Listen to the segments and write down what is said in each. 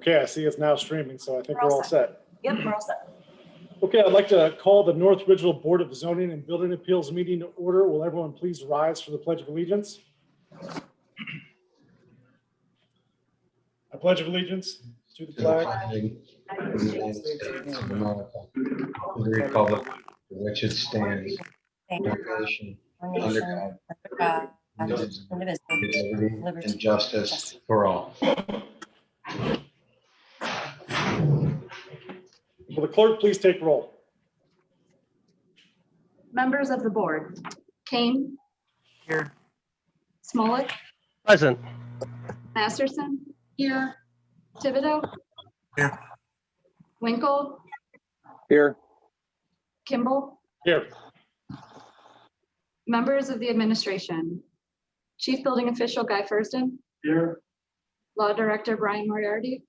Okay, I see it's now streaming, so I think we're all set. Yep, we're all set. Okay, I'd like to call the North Ridgeville Board of Zoning and Building Appeals meeting to order. Will everyone please rise for the Pledge of Allegiance? I pledge allegiance to the flag of the United States of America, and the republic for which it stands, one nation, under God, indivisible, with liberty and justice for all. Will the clerk please take roll? Members of the board: Kane, Here. Smolik, Present. Masterson, here, Thibodeau, Here. Winkle, Here. Kimball, Here. members of the administration: Chief Building Official Guy Furston, Here. Law Director Brian Moriarty.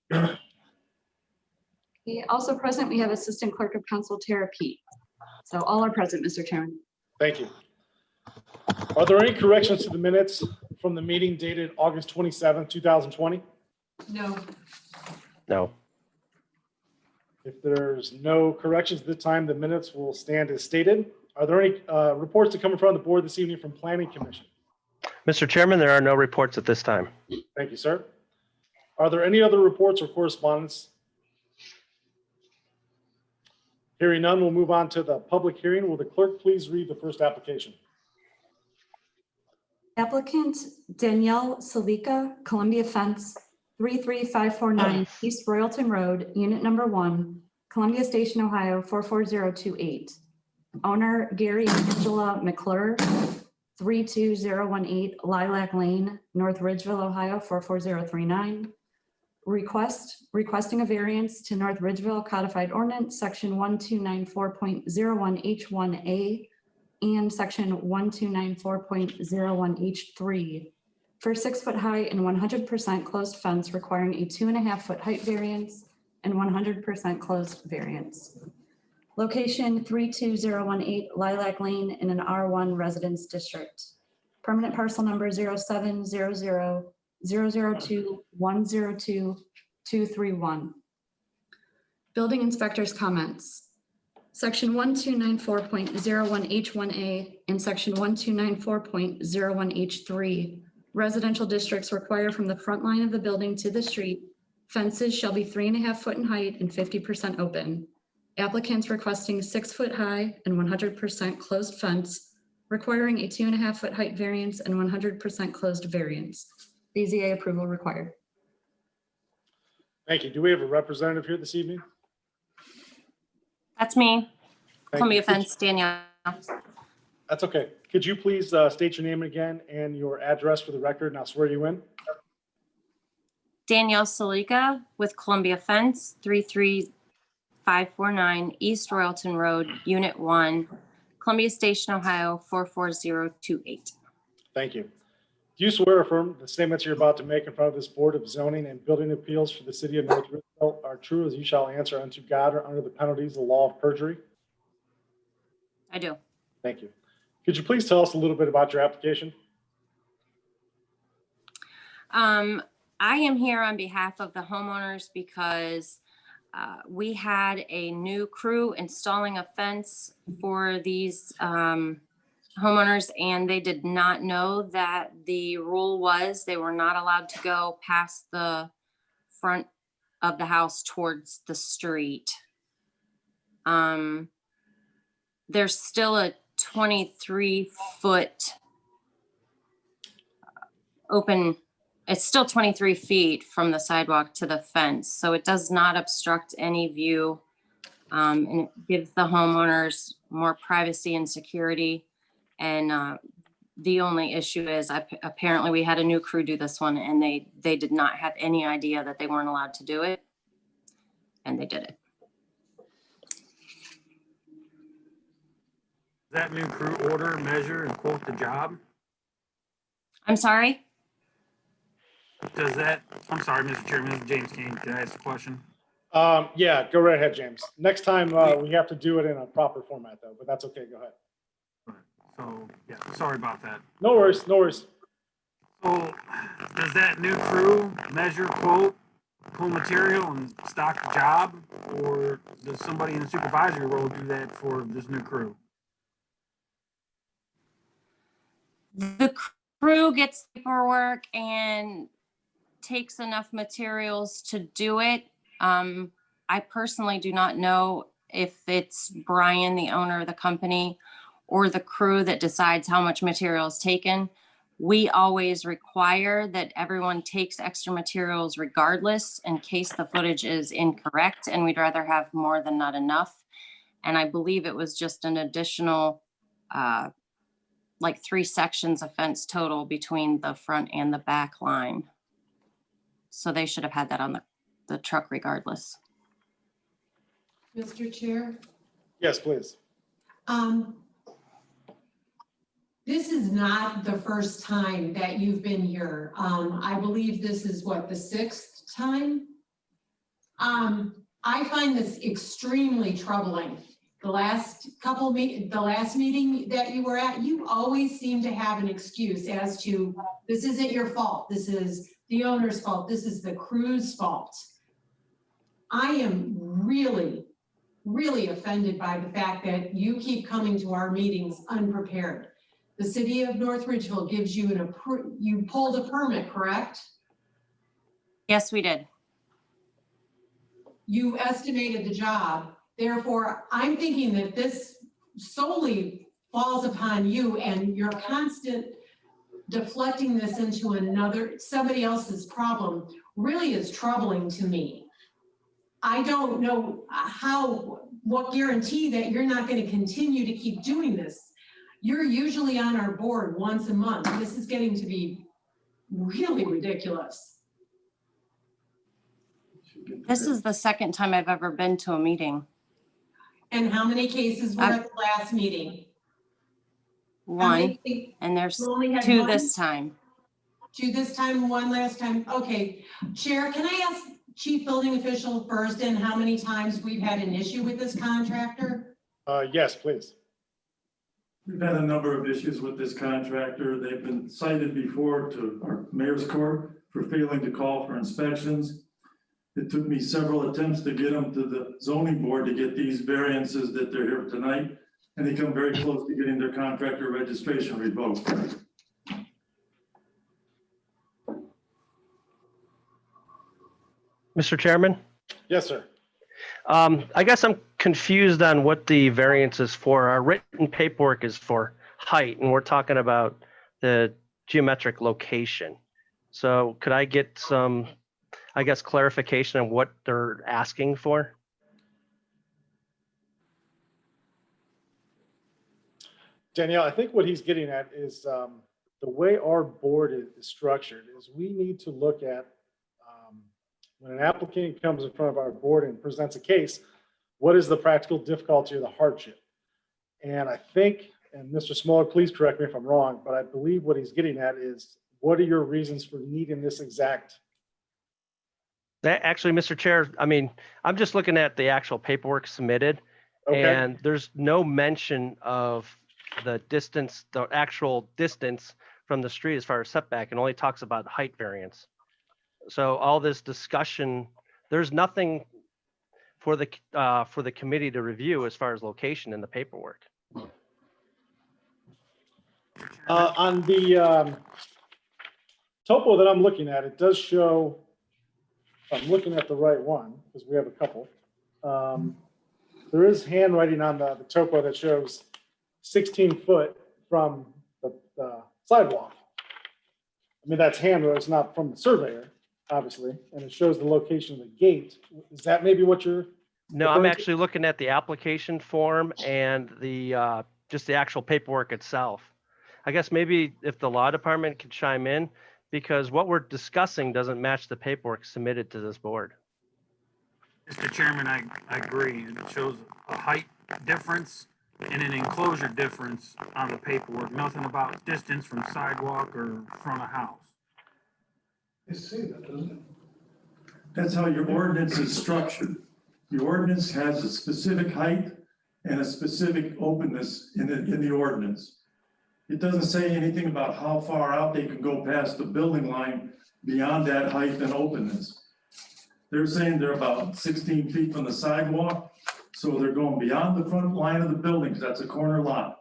Also present, we have Assistant Clerk of Council Tara Pete. So all are present, Mr. Chairman. Thank you. Are there any corrections to the minutes from the meeting dated August 27, 2020? No. No. If there's no corrections at this time, the minutes will stand as stated. Are there any reports to come in front of the board this evening from Planning Commission? Mr. Chairman, there are no reports at this time. Thank you, sir. Are there any other reports or correspondence? Hearing none, we'll move on to the public hearing. Will the clerk please read the first application? Applicant Danielle Salika, Columbia Fence, 33549 East Royalton Road, Unit Number 1, Columbia Station, Ohio, 44028. Owner Gary and Angela McClure, 32018 Lilac Lane, North Ridgeville, Ohio, 44039. Requesting a variance to North Ridgeville Codified Ordinance, Section 1294.01H1A and Section 1294.01H3 for 6-foot high and 100% closed fence requiring a 2.5-foot height variance and 100% closed variance. Location 32018 Lilac Lane in an R1 residence district. Permanent parcel number 0700002102-231. Building inspector's comments. Section 1294.01H1A and Section 1294.01H3. Residential districts require from the front line of the building to the street, fences shall be 3.5 foot in height and 50% open. Applicants requesting 6-foot high and 100% closed fence, requiring a 2.5-foot height variance and 100% closed variance. BZA approval required. Thank you. Do we have a representative here this evening? That's me, Thank Columbia you. Fence, Danielle. That's okay. Could you please state your name again and your address for the record, and I'll swear you in? Danielle Salika with Columbia Fence, 33549 East Royalton Road, Unit 1, Columbia Station, Ohio, 44028. Thank you. Do you swear or affirm the statements you're about to make in front of this Board of Zoning and Building Appeals for the City of North Ridgeville are true as you shall answer unto God or under the penalties of the law of perjury? I do. Thank you. Could you please tell us a little bit about your application? I am here on behalf of the homeowners because we had a new crew installing a fence for these homeowners, and they did not know that the rule was they were not allowed to go past the front of the house towards the street. There's still a 23-foot open. It's still 23 feet from the sidewalk to the fence, so it does not obstruct any view, and it gives the homeowners more privacy and security. And the only issue is apparently we had a new crew do this one, and they did not have any idea that they weren't allowed to do it, and they did it. Does that new crew order, measure, and quote the job? I'm sorry? Does that, I'm sorry, Mr. Chairman, this is James Kane. Can I ask a question? Yeah, go right ahead, James. Next time we have to do it in a proper format though, but that's okay. Go ahead. So, yeah, sorry about that. No worries, no worries. So, does that new crew measure, quote, pull material and stock the job, or does somebody in the supervisory role do that for this new crew? The crew gets paperwork and takes enough materials to do it. I personally do not know if it's Brian, the owner of the company, or the crew that decides how much material is taken. We always require that everyone takes extra materials regardless in case the footage is incorrect, and we'd rather have more than not enough. And I believe it was just an additional, like 3 sections of fence total between the front and the back line. So they should have had that on the truck regardless. Mr. Chair, Yes, please. this is not the first time that you've been here. I believe this is what, the 6th time? I find this extremely troubling. The last meeting that you were at, you always seem to have an excuse as to, this isn't your fault. This is the owner's fault. This is the crew's fault. I am really, really offended by the fact that you keep coming to our meetings unprepared. The city of North Ridgeville gives you you pulled a permit, correct? Yes, we did. You estimated the job. Therefore, I'm thinking that this solely falls upon you, and your constant deflecting this into somebody else's problem really is troubling to me. I don't know what guarantee that you're not going to continue to keep doing this. You're usually on our board once a month. This is getting to be really ridiculous. This is the second time I've ever been to a meeting. And how many cases were at the last meeting? How 1, many- and there's you only had 2 one? this time. 2 this time, 1 last time. Okay. Chair, can I ask Chief Building Official first and how many times we've had an issue with this contractor? Yes, please. We've had a number of issues with this contractor. They've been cited before to our mayor's court for failing to call for inspections. It took me several attempts to get them to the zoning board to get these variances that they're here tonight, and they come very close to getting their contractor registration revoked. Mr. Chairman, Yes, sir. I guess I'm confused on what the variance is for. Our written paperwork is for height, and we're talking about the geometric location. So could I get some, I guess, clarification on what they're asking for? Danielle, I think what he's getting at is the way our board is structured is we need to look at when an applicant comes in front of our board and presents a case, what is the practical difficulty or the hardship? And I think, and Mr. Smoller, please correct me if I'm wrong, but I believe what he's getting at is what are your reasons for needing this exact? Actually, Mr. Chair, I mean, I'm just looking at the actual paperwork submitted, Okay, and there's no mention of the distance, the actual distance from the street as far as setback, and only talks about height variance. So all this discussion, there's nothing for the committee to review as far as location in the paperwork. on the topo that I'm looking at, it does show, if I'm looking at the right one, because we have a couple. There is handwriting on the topo that shows 16 foot from the sidewalk. I mean, that's handwritten, it's not from the surveyor, obviously, and it shows the location of the gate. Is that maybe what you're? No, I'm referring to? actually looking at the application form and the just the actual paperwork itself. I guess maybe if the law department could chime in, because what we're discussing doesn't match the paperwork submitted to this board. Mr. Chairman, I agree. It shows a height difference and an enclosure difference on the paperwork. Nothing about distance from sidewalk or front of house. You see that, doesn't it? That's how your ordinance is structured. The ordinance has a specific height and a specific openness in the ordinance. It doesn't say anything about how far out they can go past the building line beyond that height and openness. They're saying they're about 16 feet from the sidewalk. So they're going beyond the front line of the building, because that's a corner lot.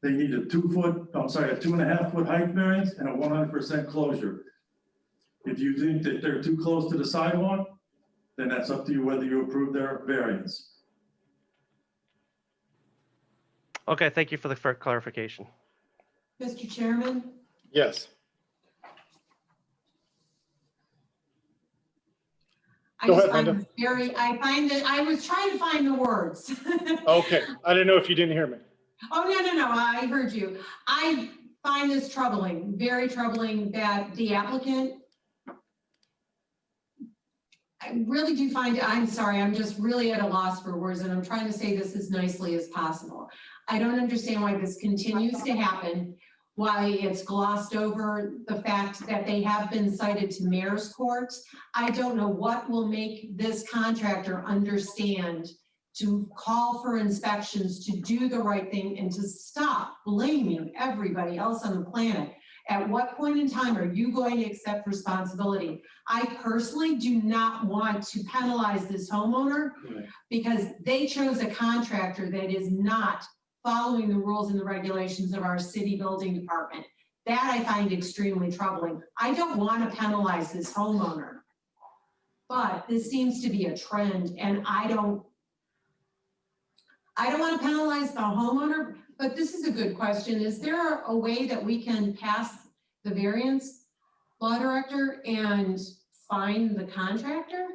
They need a 2.5 foot height variance and a 100% closure. If you think that they're too close to the sidewalk, then that's up to you whether you approve their variance. Okay, thank you for the clarification. Mr. Chairman, Yes. I Go just ahead, find this I find that, I was trying to find the words. Okay, I didn't know if you didn't hear me. Oh, no, I heard you. I find this troubling, very troubling that the applicant, I really do find, I'm sorry, I'm just really at a loss for words, and I'm trying to say this as nicely as possible. I don't understand why this continues to happen, why it's glossed over, the fact that they have been cited to mayor's court. I don't know what will make this contractor understand to call for inspections, to do the right thing, and to stop blaming everybody else on the planet. At what point in time are you going to accept responsibility? I personally do not want to penalize this homeowner because they chose a contractor that is not following the rules and the regulations of our city building department. That I find extremely troubling. I don't want to penalize this homeowner, but this seems to be a trend, and I don't want to penalize the homeowner, but this is a good question. Is there a way that we can pass the variance, law director, and fine the contractor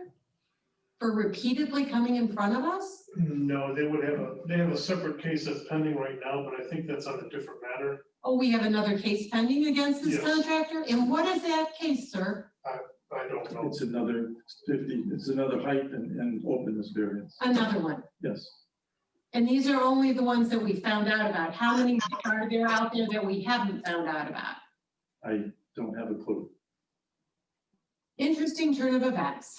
for repeatedly coming in front of us? No, they have a separate case that's pending right now, but I think that's on a different matter. Oh, we have another case pending against this Yes. contractor? And what is that case, sir? I don't know. It's another 50, it's another height and openness variance. Another one. Yes. And these are only the ones that we found out about. How many are there out there that we haven't found out about? I don't have a clue. Interesting turn of events.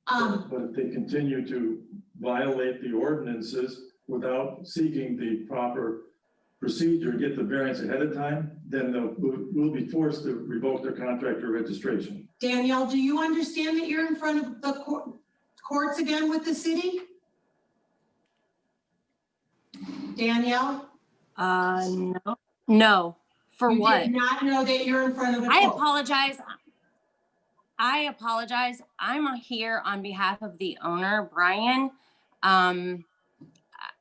But if they continue to violate the ordinances without seeking the proper procedure, get the variance ahead of time, then we'll be forced to revoke their contractor registration. Danielle, do you understand that you're in front of the courts again with the city? Danielle? No, for You what? did not know that you're in front of the I court. apologize. I'm here on behalf of the owner, Brian.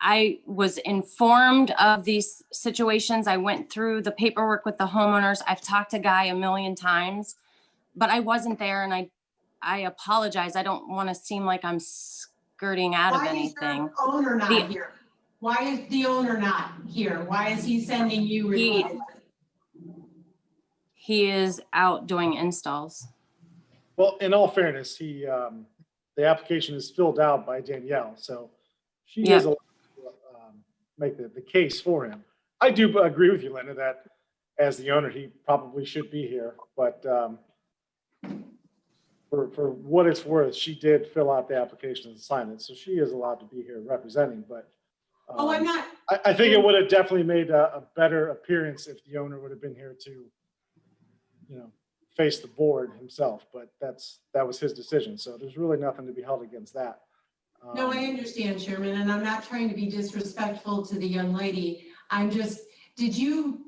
I was informed of these situations. I went through the paperwork with the homeowners. I've talked to Guy a million times, but I wasn't there, and I apologize. I don't want to seem like I'm skirting out of Why is anything. your owner not here? Why is the owner not here? Why is he sending you requests? He is out doing installs. Well, in all fairness, the application is filled out by Danielle, so she is allowed to make the case for him. I do agree with you, Linda, that as the owner, he probably should be here, but for what it's worth, she did fill out the application and sign it, so she is allowed to be here representing, but Oh, I'm not, I think it would have definitely made a better appearance if the owner would have been here to, face the board himself, but that was his decision. So there's really nothing to be held against that. no, I understand, Chairman, and I'm not trying to be disrespectful to the young lady. Did you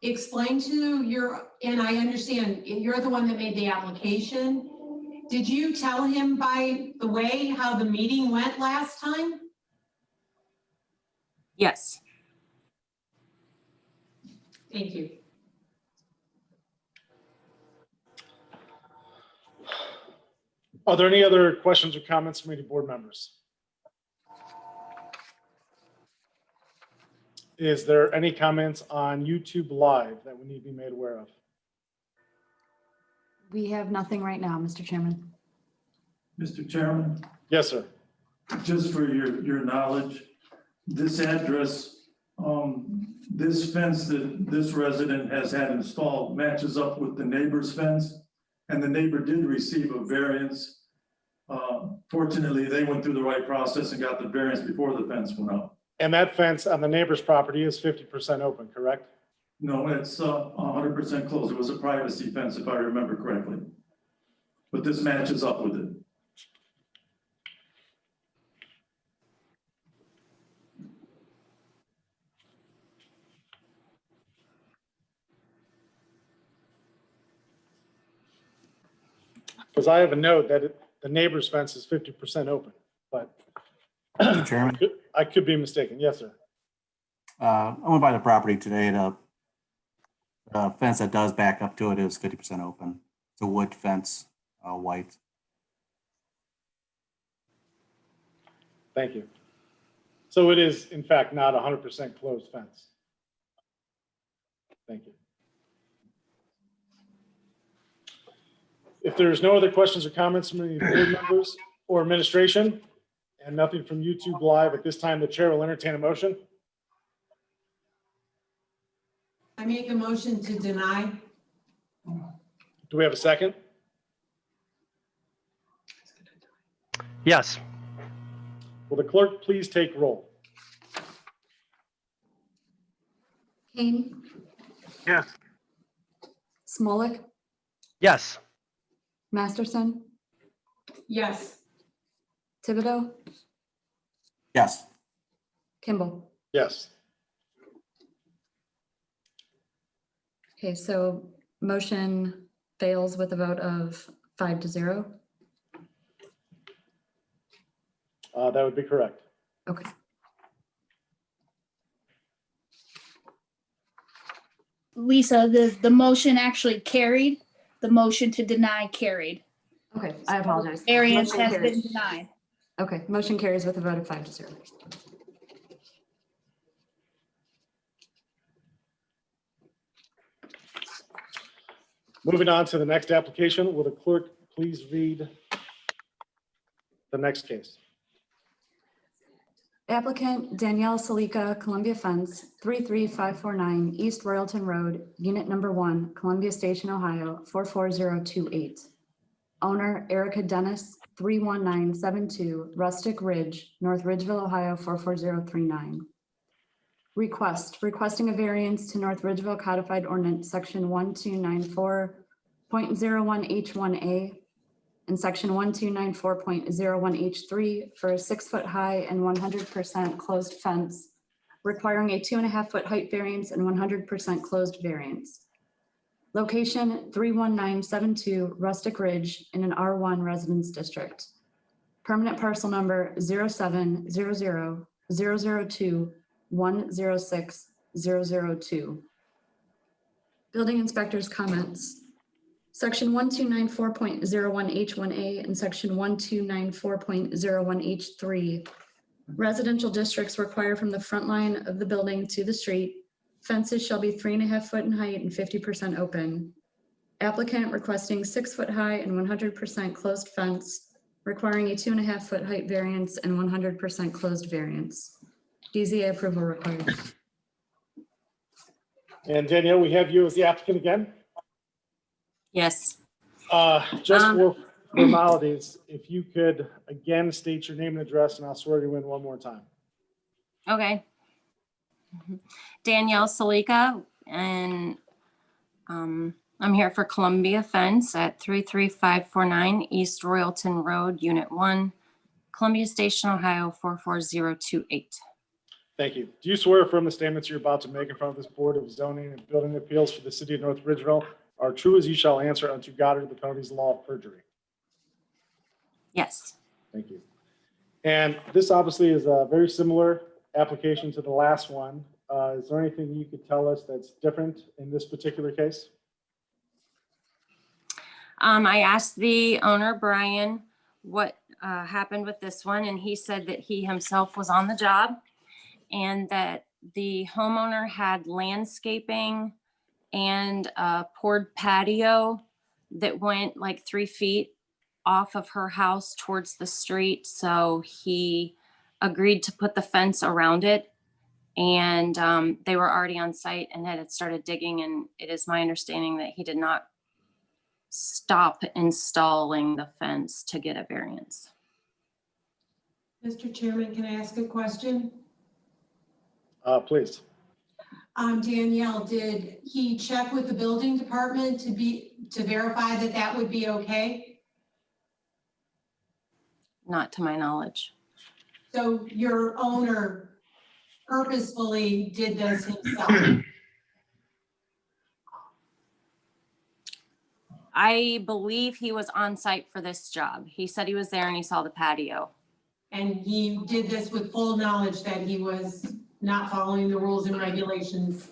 explain to and I understand you're the one that made the application. Did you tell him, by the way, how the meeting went last time? Yes. Thank you. Are there any other questions or comments from any board members? Is there any comments on YouTube Live that we need to be made aware of? We have nothing right now, Mr. Chairman. Mr. Chairman, Yes, sir. just for your knowledge, this address, this fence that this resident has had installed matches up with the neighbor's fence, and the neighbor did receive a variance. Fortunately, they went through the right process and got the variance before the fence went up. And that fence on the neighbor's property is 50% open, correct? No, it's 100% closed. It was a privacy fence, if I remember correctly. but this matches up with it. Because I have a note that the neighbor's fence is 50% open, but Mr. Chairman, I could be mistaken. Yes, sir. I went by the property today. The fence that does back up to it is 50% open. It's a wood fence, white. Thank you. So it is, in fact, not 100% closed fence. Thank you. If there's no other questions or comments from any board members or administration, and nothing from YouTube Live at this time, the chair will entertain a motion. I make a motion to deny. Do we have a second? Yes. Will the clerk please take roll? Kane, Yes. Smolik, Yes. Masterson, Yes. Thibodeau, Yes. Kimball. Yes. Okay, so motion fails with a vote of 5-0. That would be correct. Okay. Lisa, the motion actually carried. The motion to deny carried. Okay, I apologize. Variance Motion has been carries. denied. Okay, motion carries with a vote of 5-0. Moving on to the next application, will the clerk please read the next case? Applicant Danielle Salika, Columbia Fence, 33549 East Royalton Road, Unit Number 1, Columbia Station, Ohio, 44028. Owner Erica Dennis, 31972 Rustic Ridge, North Ridgeville, Ohio, 44039. Requesting a variance to North Ridgeville Codified Ordinance, Section 1294.01H1A and Section 1294.01H3 for a 6-foot high and 100% closed fence, requiring a 2.5-foot height variance and 100% closed variance. Location 31972 Rustic Ridge in an R1 Residence District. Permanent parcel number 0700002106002. Building inspector's comments. Section 1294.01H1A and Section 1294.01H3. Residential districts require from the front line of the building to the street, fences shall be 3.5 foot in height and 50% open. Applicant requesting 6-foot high and 100% closed fence, requiring a 2.5 foot height variance and 100% closed variance. DZA approval required. And Danielle, we have you as the applicant again. Yes. Just for formalities, if you could again state your name and address, and I'll swear you in one more time. Okay. Danielle Salika, and I'm here for Columbia Fence at 33549 East Royalton Road, Unit 1, Columbia Station, Ohio, 44028. Thank you. Do you swear affirm the statements you're about to make in front of this Board of Zoning and Building Appeals for the City of North Ridgeville are true as you shall answer unto God or the penalties of the law of perjury? Yes. Thank you. And this obviously is a very similar application to the last one. Is there anything you could tell us that's different in this particular case? I asked the owner, Brian, what happened with this one, and he said that he himself was on the job and that the homeowner had landscaping and a poured patio that went like 3 feet off of her house towards the street. So he agreed to put the fence around it. And they were already on site and had started digging. And it is my understanding that he did not stop installing the fence to get a variance. Mr. Chairman, can I ask a question? Please. Danielle, did he check with the building department to verify that that would be okay? not to my knowledge. So your owner purposefully did this himself? I believe he was on site for this job. He said he was there and he saw the patio. And he did this with full knowledge that he was not following the rules and regulations?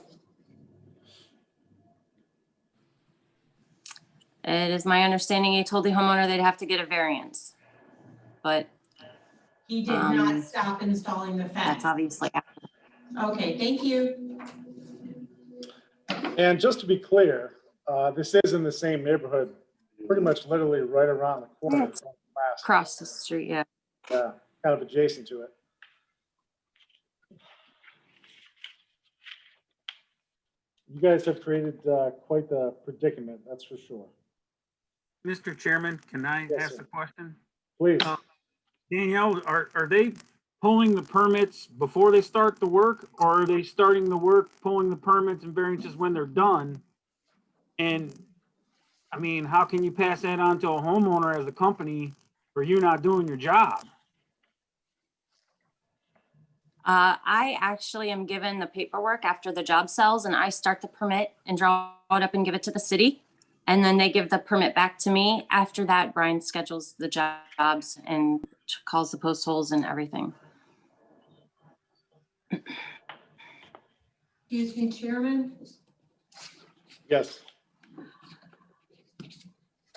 It is my understanding he told the homeowner they'd have to get a variance. But He did not stop installing the that's fence? obviously, Okay, thank you. And just to be clear, this is in the same neighborhood, pretty much literally right around the corner. It's across the street, yeah. Yeah, kind of adjacent to it. You guys have created quite the predicament, that's for sure. Mr. Chairman, can I Yes, ask sir. a question? Please. Danielle, are they pulling the permits before they start the work, or are they starting the work, pulling the permits and variances when they're done? And, I mean, how can you pass that on to a homeowner as a company for you not doing your job? I actually am given the paperwork after the job sells and I start the permit and draw it up and give it to the city. And then they give the permit back to me. After that, Brian schedules the jobs and calls the post holes and everything. Excuse me, Chairman. Yes.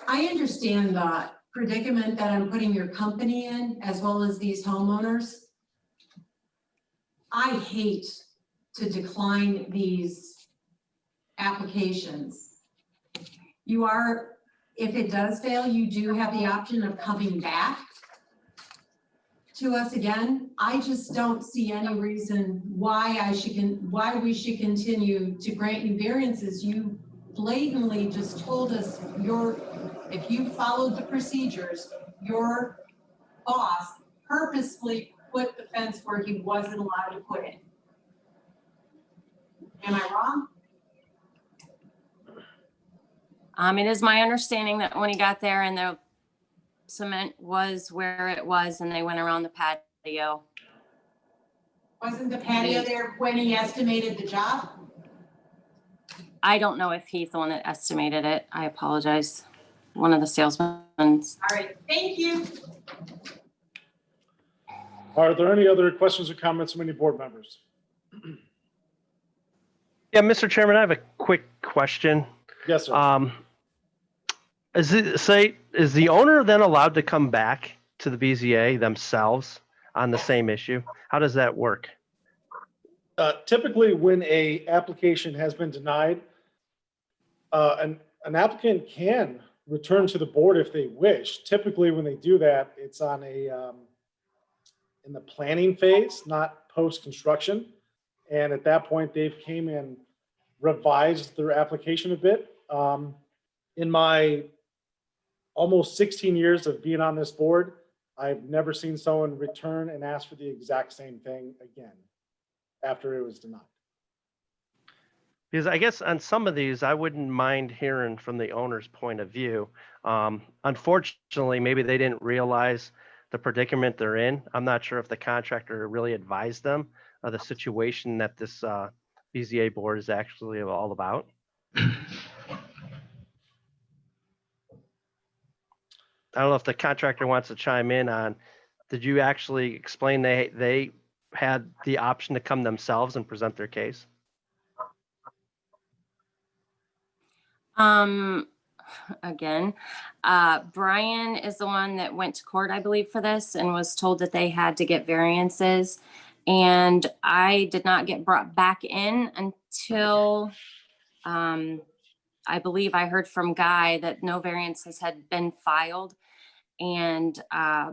I understand the predicament that I'm putting your company in, as well as these homeowners. I hate to decline these applications. You are, if it does fail, you do have the option of coming back to us again. I just don't see any reason why we should continue to grant you variances. You blatantly just told us if you followed the procedures, your boss purposefully put the fence where he wasn't allowed to put it. Am I wrong? It is my understanding that when he got there and the cement was where it was and they went around the patio. Wasn't the patio there when he estimated the job? I don't know if he's the one that estimated it. I apologize. One of the salesmen. All right, thank you. Are there any other questions or comments from any board members? Yeah, Mr. Chairman, I have a quick question. Yes, sir. Is the owner then allowed to come back to the BZA themselves on the same issue? How does that work? Typically, when a application has been denied, an applicant can return to the board if they wish. Typically, when they do that, it's on in the planning phase, not post-construction. And at that point, they've came and revised their application a bit. In my almost 16 years of being on this board, I've never seen someone return and ask for the exact same thing again after it was denied. Because I guess on some of these, I wouldn't mind hearing from the owner's point of view. Unfortunately, maybe they didn't realize the predicament they're in. I'm not sure if the contractor really advised them of the situation that this BZA board is actually all about. I don't know if the contractor wants to chime in on, did you actually explain they had the option to come themselves and present their case? Again, Brian is the one that went to court, I believe, for this and was told that they had to get variances. And I did not get brought back in until I believe I heard from Guy that no variances had been filed. And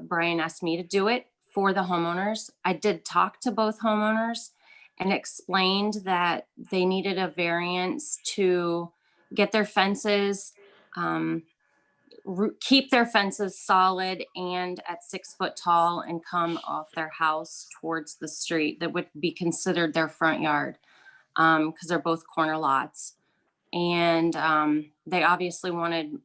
Brian asked me to do it for the homeowners. I did talk to both homeowners and explained that they needed a variance to get their fences, keep their fences solid and at 6 foot tall and come off their house towards the street that would be considered their front yard, because they're both corner lots. And they obviously wanted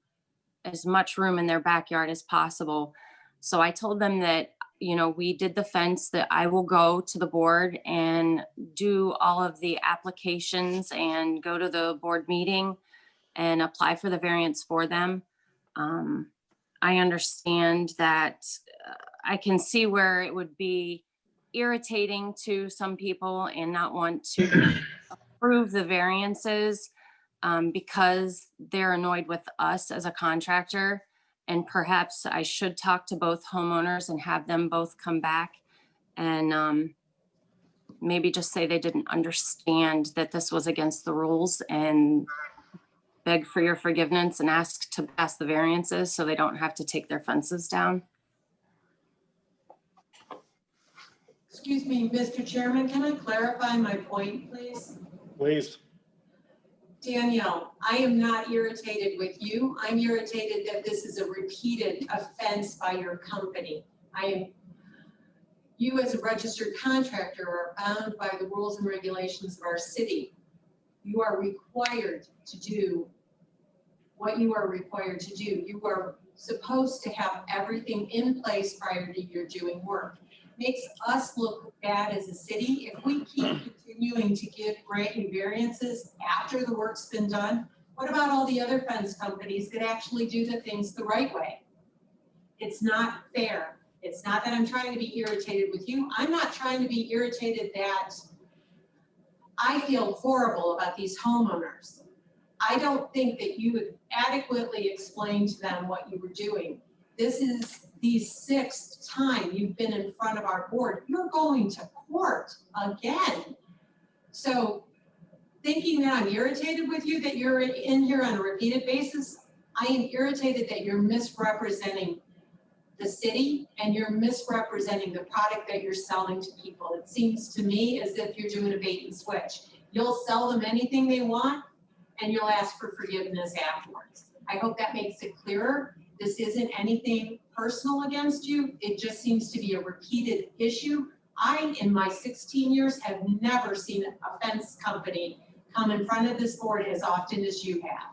as much room in their backyard as possible. So I told them that, you know, we did the fence, that I will go to the board and do all of the applications and go to the board meeting and apply for the variance for them. I understand that I can see where it would be irritating to some people and not want to approve the variances because they're annoyed with us as a contractor. And perhaps I should talk to both homeowners and have them both come back and maybe just say they didn't understand that this was against the rules and beg for your forgiveness and ask to pass the variances so they don't have to take their fences down. Excuse me, Mr. Chairman, can I clarify my point, please? Please. Danielle, I am not irritated with you. I'm irritated that this is a repeated offense by your company. You as a registered contractor are bound by the rules and regulations of our city. You are required to do what you are required to do. You are supposed to have everything in place prior to your doing work. Makes us look bad as a city if we keep continuing to grant you variances after the work's been done. What about all the other fence companies that actually do the things the right way? It's not fair. It's not that I'm trying to be irritated with you. I'm not trying to be irritated that I feel horrible about these homeowners. I don't think that you would adequately explain to them what you were doing. This is the 6th time you've been in front of our board. You're going to court again. So thinking that I'm irritated with you, that you're in here on a repeated basis, I am irritated that you're misrepresenting the city and you're misrepresenting the product that you're selling to people. It seems to me as if you're doing a bait and switch. You'll sell them anything they want and you'll ask for forgiveness afterwards. I hope that makes it clearer. This isn't anything personal against you. It just seems to be a repeated issue. I, in my 16 years, have never seen a fence company come in front of this board as often as you have.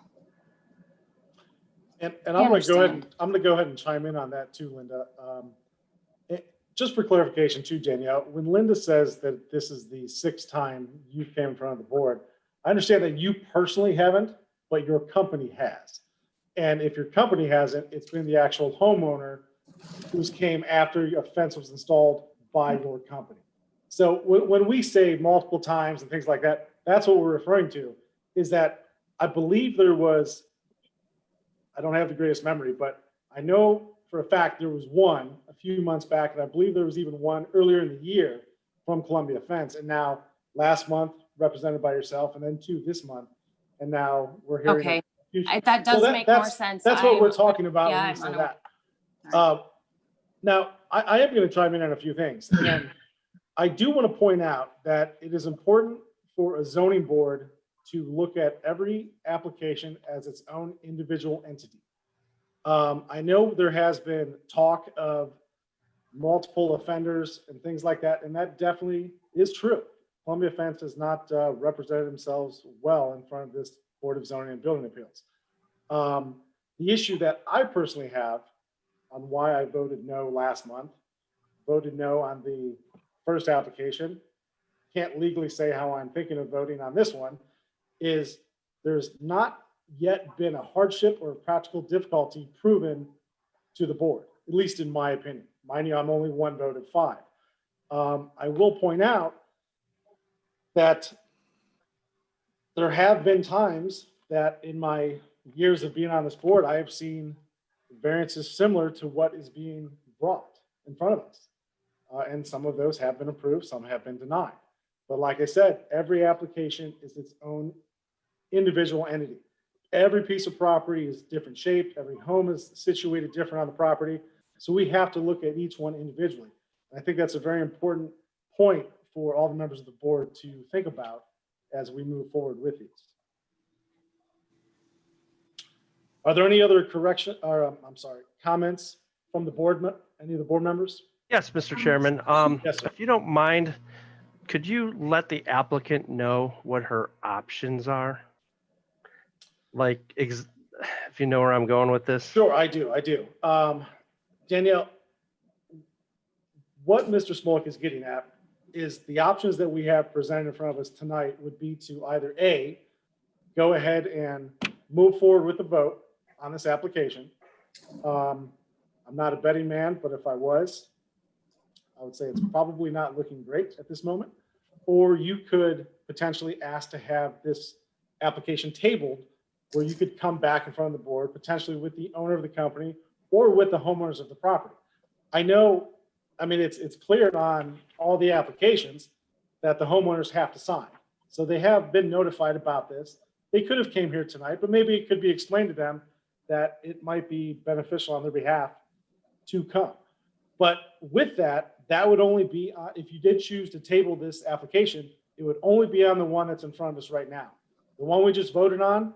And I'm gonna go ahead and chime in on that too, Linda. Just for clarification too, Danielle, when Linda says that this is the 6th time you came in front of the board, I understand that you personally haven't, but your company has. And if your company hasn't, it's been the actual homeowner who's came after a fence was installed by your company. So when we say multiple times and things like that, that's what we're referring to, is that I believe there was, I don't have the greatest memory, but I know for a fact there was one a few months back, and I believe there was even one earlier in the year from Columbia Fence. And now last month, represented by yourself, and then 2 this month. And now we're hearing. Okay, that does make more sense. That's what we're talking about when Yeah, we say that. Now, I am going to chime in on a few things. And I do want to point out that it is important for a zoning board to look at every application as its own individual entity. I know there has been talk of multiple offenders and things like that, and that definitely is true. Columbia Fence has not represented themselves well in front of this Board of Zoning and Building Appeals. The issue that I personally have on why I voted no last month, voted no on the first application, can't legally say how I'm thinking of voting on this one, is there's not yet been a hardship or a practical difficulty proven to the board, at least in my opinion. Mind you, I'm only 1 vote of 5. I will point out that there have been times that in my years of being on this board, I have seen variances similar to what is being brought in front of us. And some of those have been approved, some have been denied. But like I said, every application is its own individual entity. Every piece of property is different shape. Every home is situated different on the property. So we have to look at each one individually. I think that's a very important point for all the members of the board to think about as we move forward with these. Are there any other comments from the board, any of the board members? Yes, Mr. Chairman. Yes, sir. If you don't mind, could you let the applicant know what her options are? Like, if you know where I'm going with this? Sure, I do. Danielle, what Mr. Smolk is getting at is the options that we have presented in front of us tonight would be to either A, go ahead and move forward with the vote on this application. I'm not a betting man, but if I was, I would say it's probably not looking great at this moment. Or you could potentially ask to have this application tabled where you could come back in front of the board, potentially with the owner of the company or with the homeowners of the property. I know, I mean, it's clear on all the applications that the homeowners have to sign. So they have been notified about this. They could have came here tonight, but maybe it could be explained to them that it might be beneficial on their behalf to come. But with that, that would only be, if you did choose to table this application, it would only be on the one that's in front of us right now. The one we just voted on,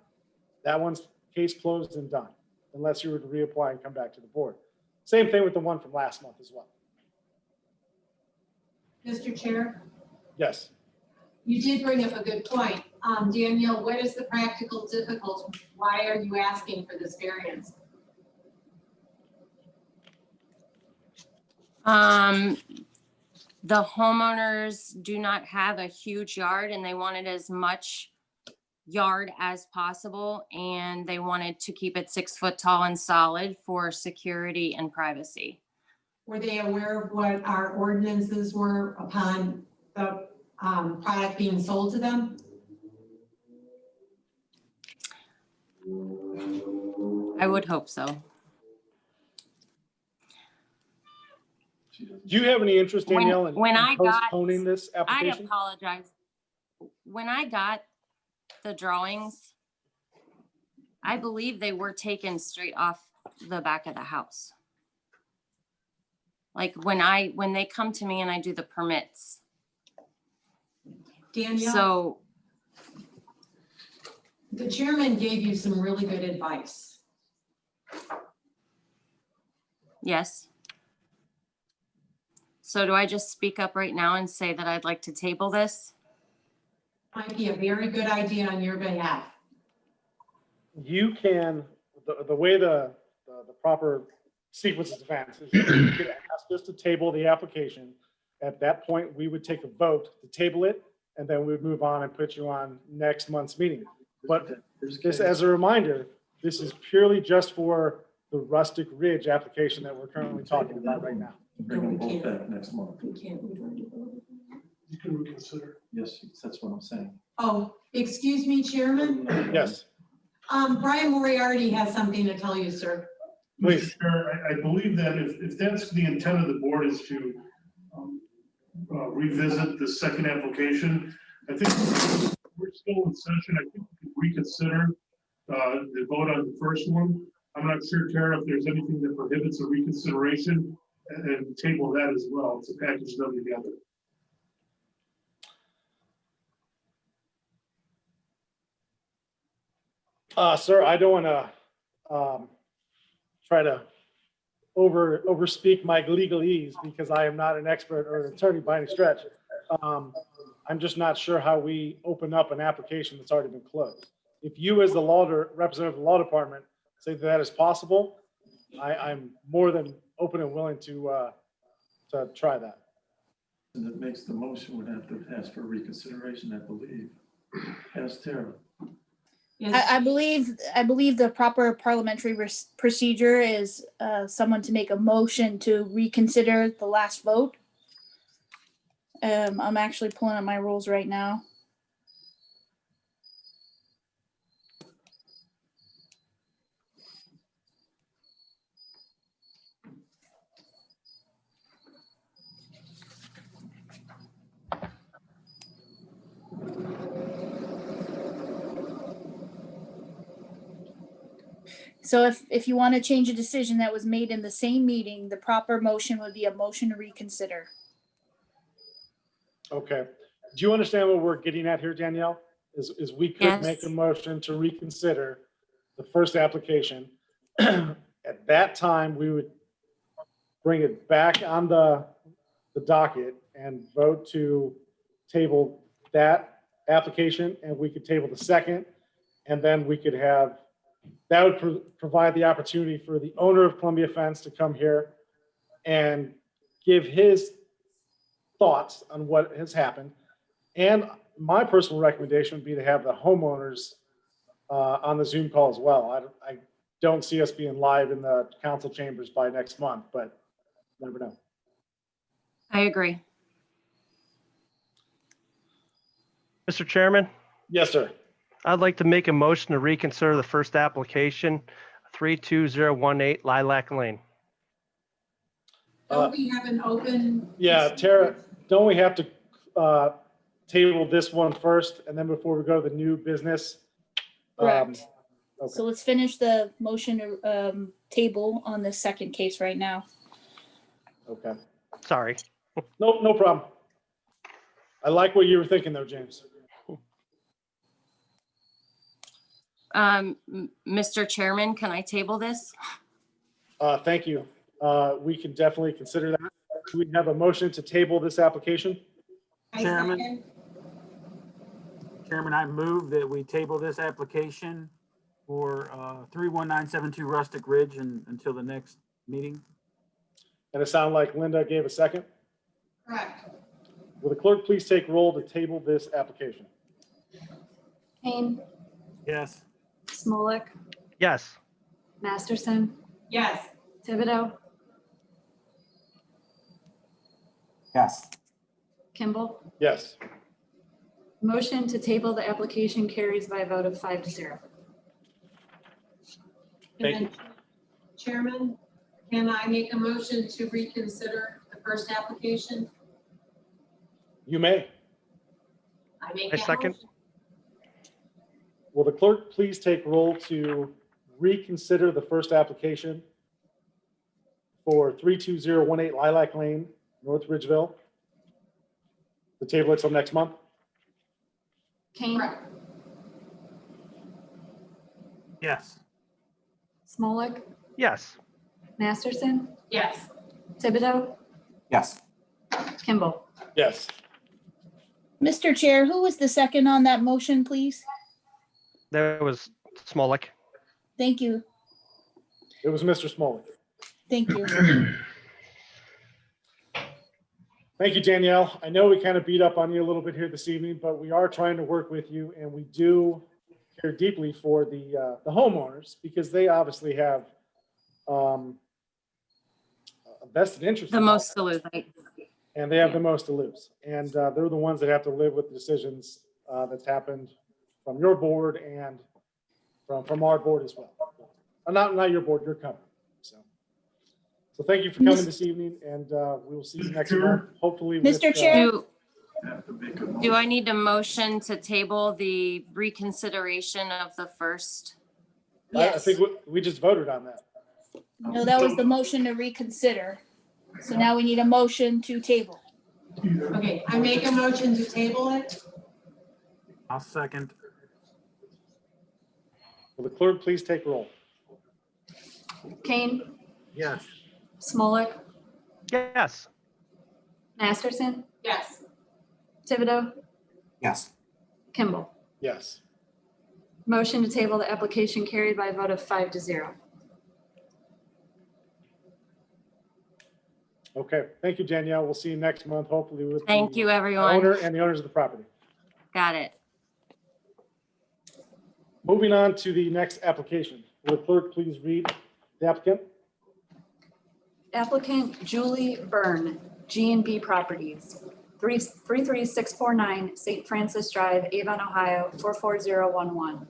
that one's case closed and done, unless you were to reapply and come back to the board. Same thing with the one from last month as well. Mr. Chair, Yes. you did bring up a good point. Danielle, what is the practical difficulty? Why are you asking for this variance? The homeowners do not have a huge yard and they wanted as much yard as possible. And they wanted to keep it 6 foot tall and solid for security and privacy. Were they aware of what our ordinances were upon the product being sold to them? I would hope so. Do you have any interest, Danielle, in when I got- postponing this I application? apologize. When I got the drawings, I believe they were taken straight off the back of the house. Like when they come to me and I do the permits. Danielle, So, the chairman gave you some really good advice. yes. So do I just speak up right now and say that I'd like to table this? Might be a very good idea on your behalf. You can, the way the proper sequence of events is you could ask us to table the application. At that point, we would take a vote to table it, and then we would move on and put you on next month's meeting. But just as a reminder, this is purely just for the Rustic Ridge application that we're currently talking about right now. Bring them both back next month. We can't. You can reconsider. Yes, that's what I'm saying. Oh, excuse me, Chairman. Yes, Brian Moriarty has something to tell you, sir. please. Mr. Chair, I believe that if that's the intent of the board is to revisit the second application, I think we're still in session. I think we can reconsider the vote on the first one. I'm not sure, Tara, if there's anything that prohibits a reconsideration and table that as well to package them together. Sir, I don't want to try to overspeak my legalese because I am not an expert or an attorney by any stretch. I'm just not sure how we open up an application that's already been closed. If you, as the representative of the law department, say that is possible, I'm more than open and willing to try that. And that makes the motion would have to ask for reconsideration, I believe. Ask Tara. Yes. I believe the proper parliamentary procedure is someone to make a motion to reconsider the last vote. I'm actually pulling up my rules right now. So if you want to change a decision that was made in the same meeting, the proper motion would be a motion to reconsider. Okay. Do you understand what we're getting at here, Danielle? Is we could Yes. make a motion to reconsider the first application. At that time, we would bring it back on the docket and vote to table that application, and we could table the second, and then we could have, that would provide the opportunity for the owner of Columbia Fence to come here and give his thoughts on what has happened. And my personal recommendation would be to have the homeowners on the Zoom call as well. I don't see us being live in the council chambers by next month, but never know. I agree. Mr. Chairman, Yes, sir. I'd like to make a motion to reconsider the first application, 32018 Lilac Lane. Don't we have an open? Yeah, Tara, don't we have to table this one first and then before we go to the new business? Correct. Okay. So let's finish the motion to table on the second case right now. Okay. Sorry. Nope, no problem. I like what you were thinking though, James. Mr. Chairman, can I table this? Thank you. We can definitely consider that. Do we have a motion to table this application? I Chairman. second. Chairman, I move that we table this application for 31972 Rustic Ridge until the next meeting. And it sounded like Linda gave a second. Correct. Will the clerk please take roll to table this application? Kane, Yes. Smolik, Yes. Masterson, Yes. Thibodeau, Yes. Kimball. Yes. Motion to table the application carries by a vote of 5-0. Thank you. Chairman, can I make a motion to reconsider the first application? You may. I make I that second. motion. Will the clerk please take roll to reconsider the first application for 32018 Lilac Lane, North Ridgeville? The table it till next month? Kane, Correct. Yes. Smolik, Yes. Masterson, Yes. Thibodeau, Yes. Kimball. Yes. Mr. Chair, who was the second on that motion, please? That was Smolik. Thank you. It was Mr. Smolik. Thank you. Thank you, Danielle. I know we kind of beat up on you a little bit here this evening, but we are trying to work with you, and we do care deeply for the homeowners because they obviously have a vested interest. The in most all to that, lose. and they have the most to lose. And they're the ones that have to live with the decisions that's happened from your board and from our board as well. Not your board, your company. So thank you for coming this evening, and we will see you next month, hopefully. with, Mr. Chair? Do I need a motion to table the reconsideration of the first? I Yes. think we just voted on that. No, that was the motion to reconsider. So now we need a motion to table. Okay, I make a motion to table it. I'll second. Will the clerk please take roll? Kane, Yes. Smolik, Yes. Masterson, Yes. Thibodeau, Yes. Kimball. Yes. Motion to table the application carried by a vote of 5-0. Okay, thank you, Danielle. We'll see you next month, hopefully with. Thank the you, Owner everyone. and the owners of the property. Got it. Moving on to the next application. Will the clerk please read the applicant? Applicant Julie Byrne, G&B Properties, 33649 St. Francis Drive, Avon, Ohio, 44011.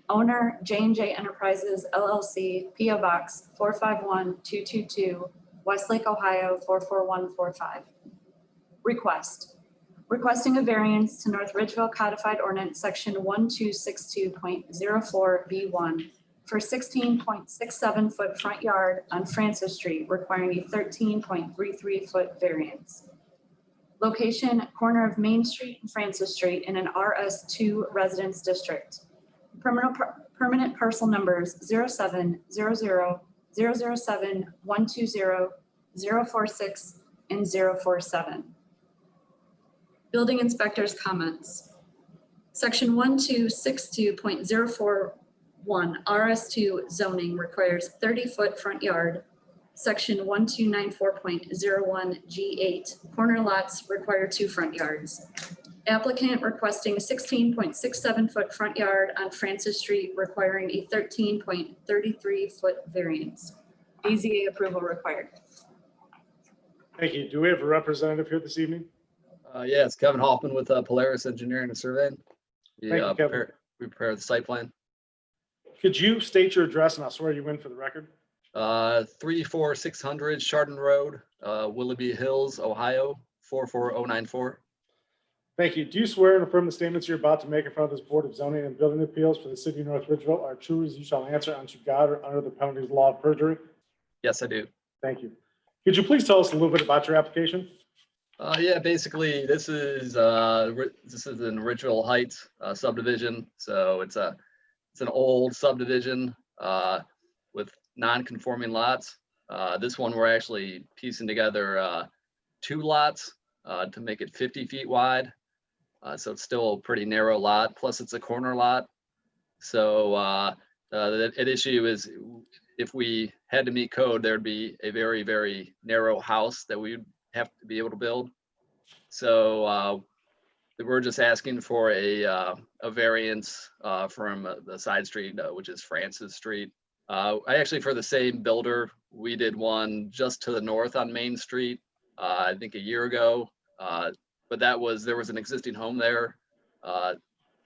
Owner, J&J Enterprises LLC, P.O. Box 451222, Westlake, Ohio, 44145. Request. Requesting a variance to North Ridgeville Codified Ordinance Section 1262.04B1 for 16.67 foot front yard on Francis Street, requiring a 13.33 foot variance. Location, corner of Main Street and Francis Street in an RS2 residence district. Permanent parcel numbers 0700007120, 046, and 047. Building inspector's comments. Section 1262.041 RS2 zoning requires 30-foot front yard Section 1294.01G8, corner lots require 2 front yards. Applicant requesting a 16.67-foot front yard on Francis Street requiring a 13.33-foot variance. BZA approval required. Thank you. Do we have a representative here this evening? Yeah, it's Kevin Hoffman with Polaris Engineering and Surveying. We Thank you, Kevin. prepare the site plan. Could you state your address and I'll swear you in for the record? 34600 Chardon Road, Willoughby Hills, Ohio, 44094. Thank you. Do you swear and affirm the statements you're about to make in front of this Board of Zoning and Building Appeals for the City of North Ridgeville are true as you shall answer unto God or under the penalties of law of perjury? Yes, I do. Thank you. Could you please tell us a little bit about your application? Yeah, basically, this is an original Heights subdivision. So it's an old subdivision with non-conforming lots. This one we're actually piecing together 2 lots to make it 50 feet wide. So it's still a pretty narrow lot. Plus, it's a corner lot. So the issue is, if we had to meet code, there'd be a very, very narrow house that we'd have to be able to build. So we're just asking for a variance from the side street, which is Francis Street. I actually, for the same builder, we did one just to the north on Main Street, I think a year ago. But there was an existing home there,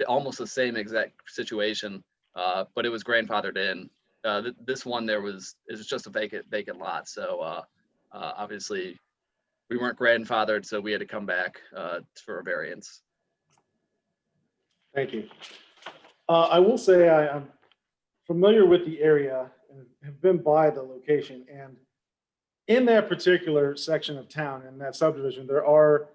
almost the same exact situation, but it was grandfathered in. This one is just a vacant lot. So obviously we weren't grandfathered, so we had to come back for a variance. Thank you. I will say I'm familiar with the area and have been by the location. And in that particular section of town, in that subdivision, there are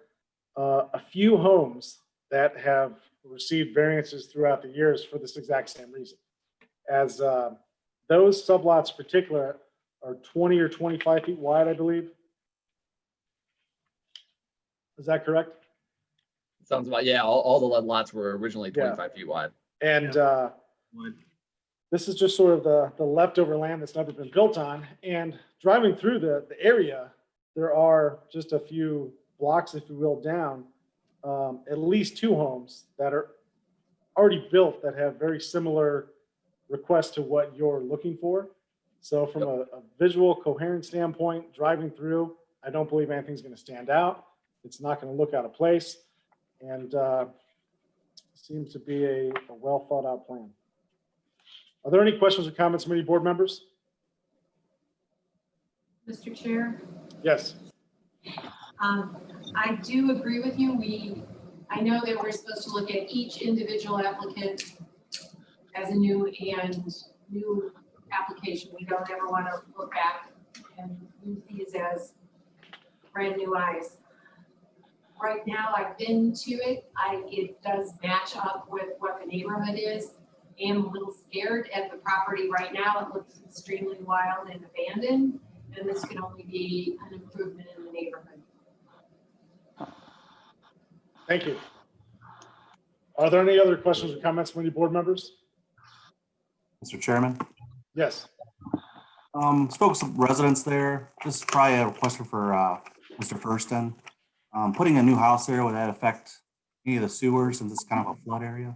a few homes that have received variances throughout the years for this exact same reason. As those sublots in particular are 20 or 25 feet wide, I believe. Is that correct? Sounds about, yeah, all the lots were originally 25 feet wide. And this is just sort of the leftover land that's never been built on. And driving through the area, there are just a few blocks, if you will, down, at least 2 homes that are already built that have very similar requests to what you're looking for. So from a visual coherent standpoint, driving through, I don't believe anything's going to stand out. It's not going to look out of place, and seems to be a well thought out plan. Are there any questions or comments from any board members? Mr. Chair, Yes. I do agree with you. I know that we're supposed to look at each individual applicant as a new application. We don't ever want to look back and use these as brand new eyes. Right now, I've been to it. It does match up with what the neighborhood is. I am a little scared at the property right now. It looks extremely wild and abandoned, and this can only be an improvement in the neighborhood. Thank you. Are there any other questions or comments from any board members? Mr. Chairman, Yes. spoke to some residents there. This is probably a question for Mr. Furston. Putting a new house there, would that affect any of the sewers since it's kind of a flood area?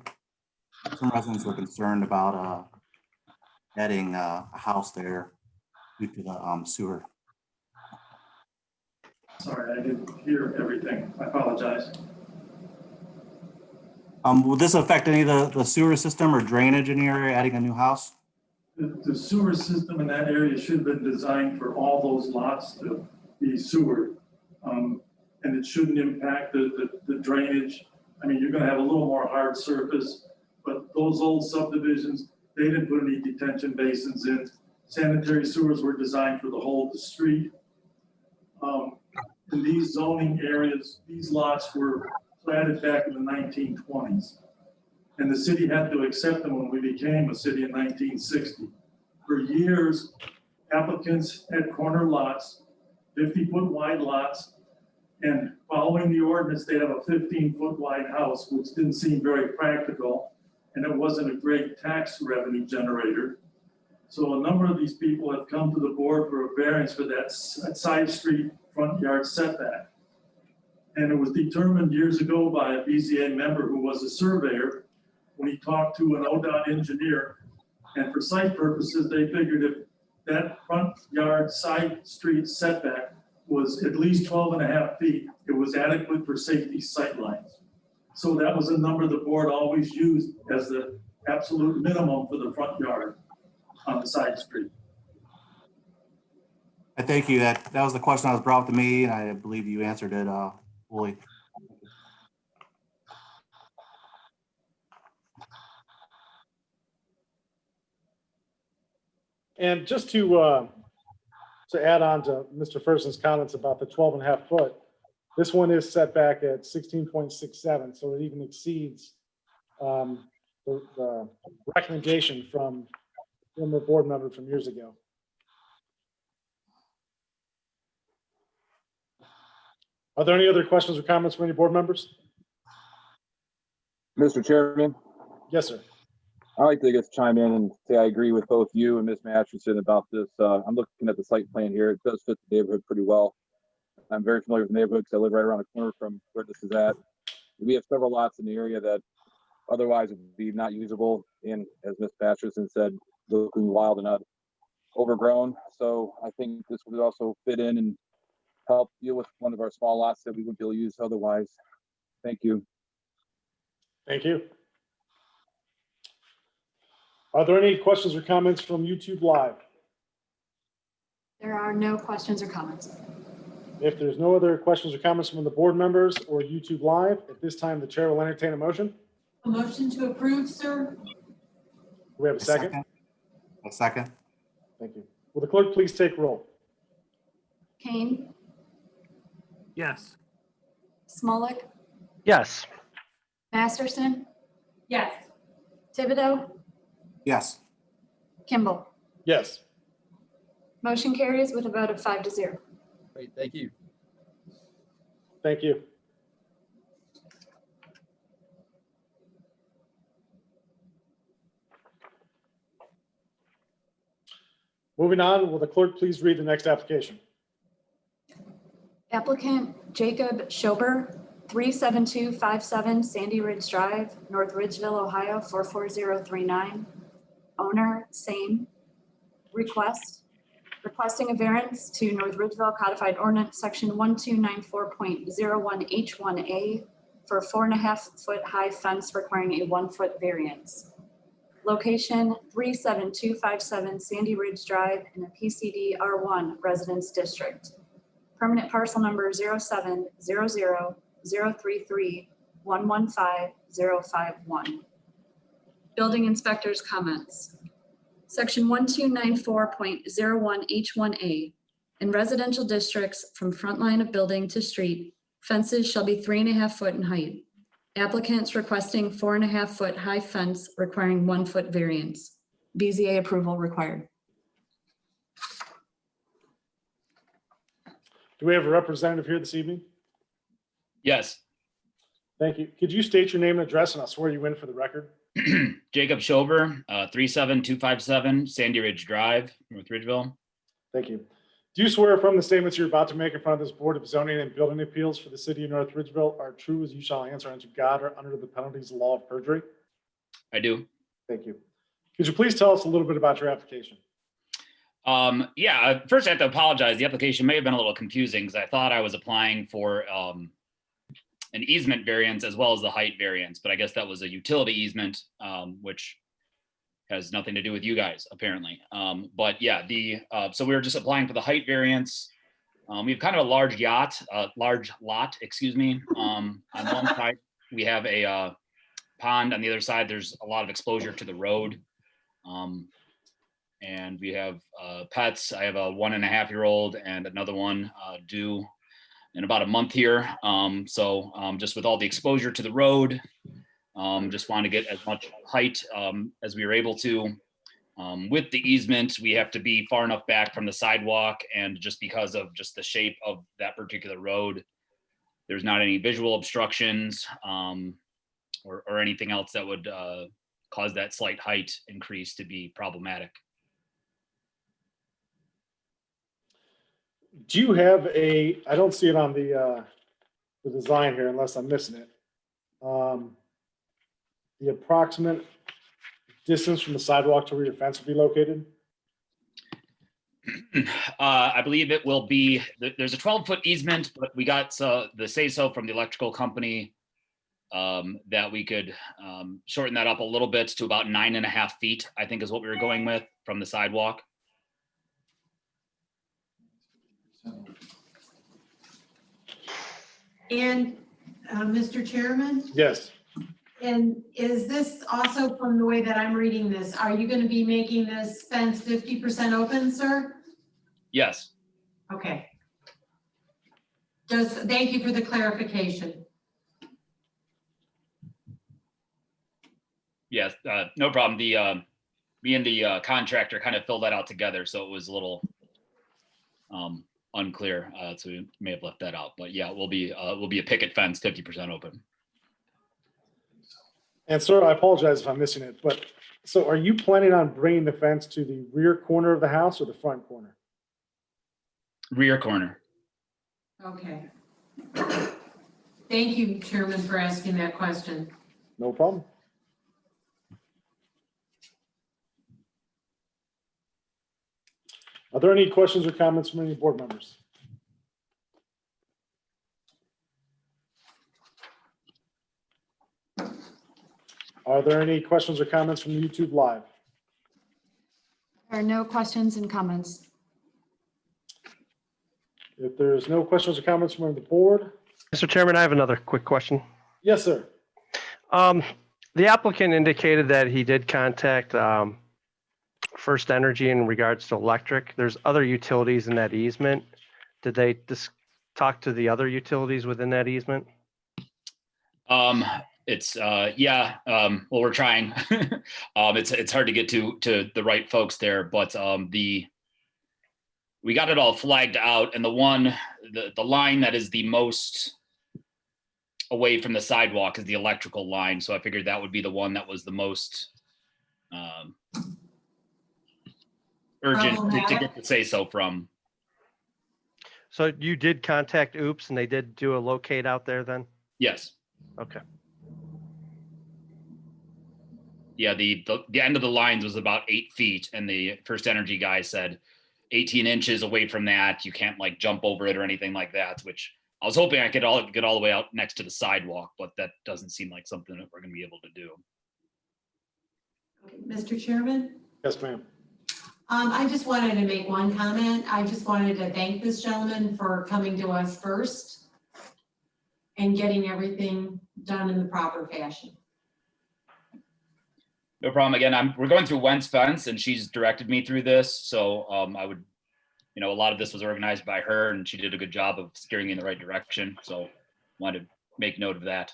Some residents were concerned about adding a house there due to the sewer. Sorry, I didn't hear everything. I apologize. Would this affect any of the sewer system or drainage in the area, adding a new house? The sewer system in that area should have been designed for all those lots to be sewered. And it shouldn't impact the drainage. I mean, you're gonna have a little more hard surface, but those old subdivisions, they didn't put any detention basins in. Sanitary sewers were designed for the whole of the street. In these zoning areas, these lots were platted back in the 1920s. And the city had to accept them when we became a city in 1960. For years, applicants had corner lots, 50-foot wide lots, and following the ordinance, they have a 15-foot wide house, which didn't seem very practical, and it wasn't a great tax revenue generator. So a number of these people have come to the board for a variance for that side street front yard setback. And it was determined years ago by a BZA member who was a surveyor, when he talked to an ODOT engineer. And for site purposes, they figured if that front yard side street setback was at least 12.5 feet, it was adequate for safety sight lines. So that was a number the board always used as the absolute minimum for the front yard on the side street. I thank you. That was the question that was brought up to me, and I believe you answered it fully. And just to add on to Mr. Ferguson's comments about the 12.5 foot, this one is set back at 16.67, so it even exceeds the recommendation from the board member from years ago. Are there any other questions or comments from any board members? Mr. Chairman, Yes, sir. I'd like to just chime in and say I agree with both you and Ms. Masterson about this. I'm looking at the site plan here. It does fit the neighborhood pretty well. I'm very familiar with the neighborhood because I live right around the corner from where this is at. We have several lots in the area that otherwise would be not usable, and as Ms. Masterson said, looking wild and not overgrown. So I think this would also fit in and help deal with one of our small lots that we wouldn't be able to use otherwise. Thank you. Thank you. Are there any questions or comments from YouTube Live? There are no questions or comments. If there's no other questions or comments from the board members or YouTube Live, at this time, the chair will entertain a motion. A motion to approve, sir? Do we have a second? A second. Thank you. Will the clerk please take roll? Kane, Yes. Smolik, Yes. Masterson, Yes. Thibodeau, Yes. Kimball. Yes. Motion carries with a vote of 5-0. Great, thank you. Thank you. Moving on, will the clerk please read the next application? Applicant Jacob Schober, 37257 Sandy Ridge Drive, North Ridgeville, Ohio, 44039. Owner, same. Requesting a variance to North Ridgeville Codified Ordinance, Section 1294.01H1A for a 4.5 foot high fence requiring a 1 foot variance. Location 37257 Sandy Ridge Drive in a PCD R1 Residence District. Permanent parcel number 0700331150551. Building inspector's comments. Section 1294.01H1A. In residential districts from front line of building to street, fences shall be 3.5 foot in height. Applicants requesting 4.5 foot high fence requiring 1 foot variance. BZA approval required. Do we have a representative here this evening? Yes, Thank you. Could you state your name and address, and I'll swear you in for the record? Jacob Schober, 37257 Sandy Ridge Drive, North Ridgeville. Thank you. Do you swear from the statements you're about to make in front of this Board of Zoning and Building Appeals for the city of North Ridgeville are true as you shall answer unto God or under the penalties of the law of perjury? I do. Thank you. Could you please tell us a little bit about your application? First I have to apologize. The application may have been a little confusing because I thought I was applying for an easement variance as well as the height variance, but I guess that was a utility easement, which has nothing to do with you guys apparently. So we were just applying for the height variance. We have kind of a large lot, on one side. We have a pond. On the other side, there's a lot of exposure to the road. And we have pets. I have a 1.5-year-old and another one due in about a month here. Just with all the exposure to the road, just want to get as much height as we were able to. With the easement, we have to be far enough back from the sidewalk, and just because of just the shape of that particular road, there's not any visual obstructions or anything else that would cause that slight height increase to be problematic. Do you have a, I don't see it on the design here unless I'm missing it. The approximate distance from the sidewalk to where your fence will be located? I believe it will be, there's a 12-foot easement, but we got the say-so from the electrical company that we could shorten that up a little bit to about 9.5 feet, I think is what we were going with from the sidewalk. And Mr. Chairman, Yes. and is this also from the way that I'm reading this, are you going to be making this fence 50% open, sir? Yes. Okay. Just thank you for the clarification. Yes, no problem. Me and the contractor kind of filled that out together, so it was a little unclear. So we may have left that out, but yeah, we'll be a picket fence, 50% open. And sir, I apologize if I'm missing it, but so are you planning on bringing the fence to the rear corner of the house or the front corner? Rear corner. Okay. Thank you, Chairman, for asking that question. No problem. Are there any questions or comments from any board members? Are there any questions or comments from YouTube Live? There are no questions and comments. If there's no questions or comments from the board? Mr. Chairman, I have another quick question. Yes, sir. The applicant indicated that he did contact First Energy in regards to electric. There's other utilities in that easement. Did they talk to the other utilities within that easement? It's yeah. Well, we're trying. It's hard to get to the right folks there, but we got it all flagged out, and the line that is the most away from the sidewalk is the electrical line. So I figured that would be the one that was the most urgent to get the say so from. So you did contact OOPS and they did do a locate out there then? Yes. Okay. Yeah, the end of the lines was about 8 feet, and the First Energy guy said 18 inches away from that, you can't like jump over it or anything like that, which I was hoping I could get all the way out next to the sidewalk, but that doesn't seem like something that we're going to be able to do. Okay, Mr. Chairman? Yes, ma'am. I just wanted to make one comment. I just wanted to thank this gentleman for coming to us first and getting everything done in the proper fashion. No problem. Again, we're going through Wentz Fence, and she's directed me through this. So I would, a lot of this was organized by her, and she did a good job of steering me in the right direction. So wanted to make note of that.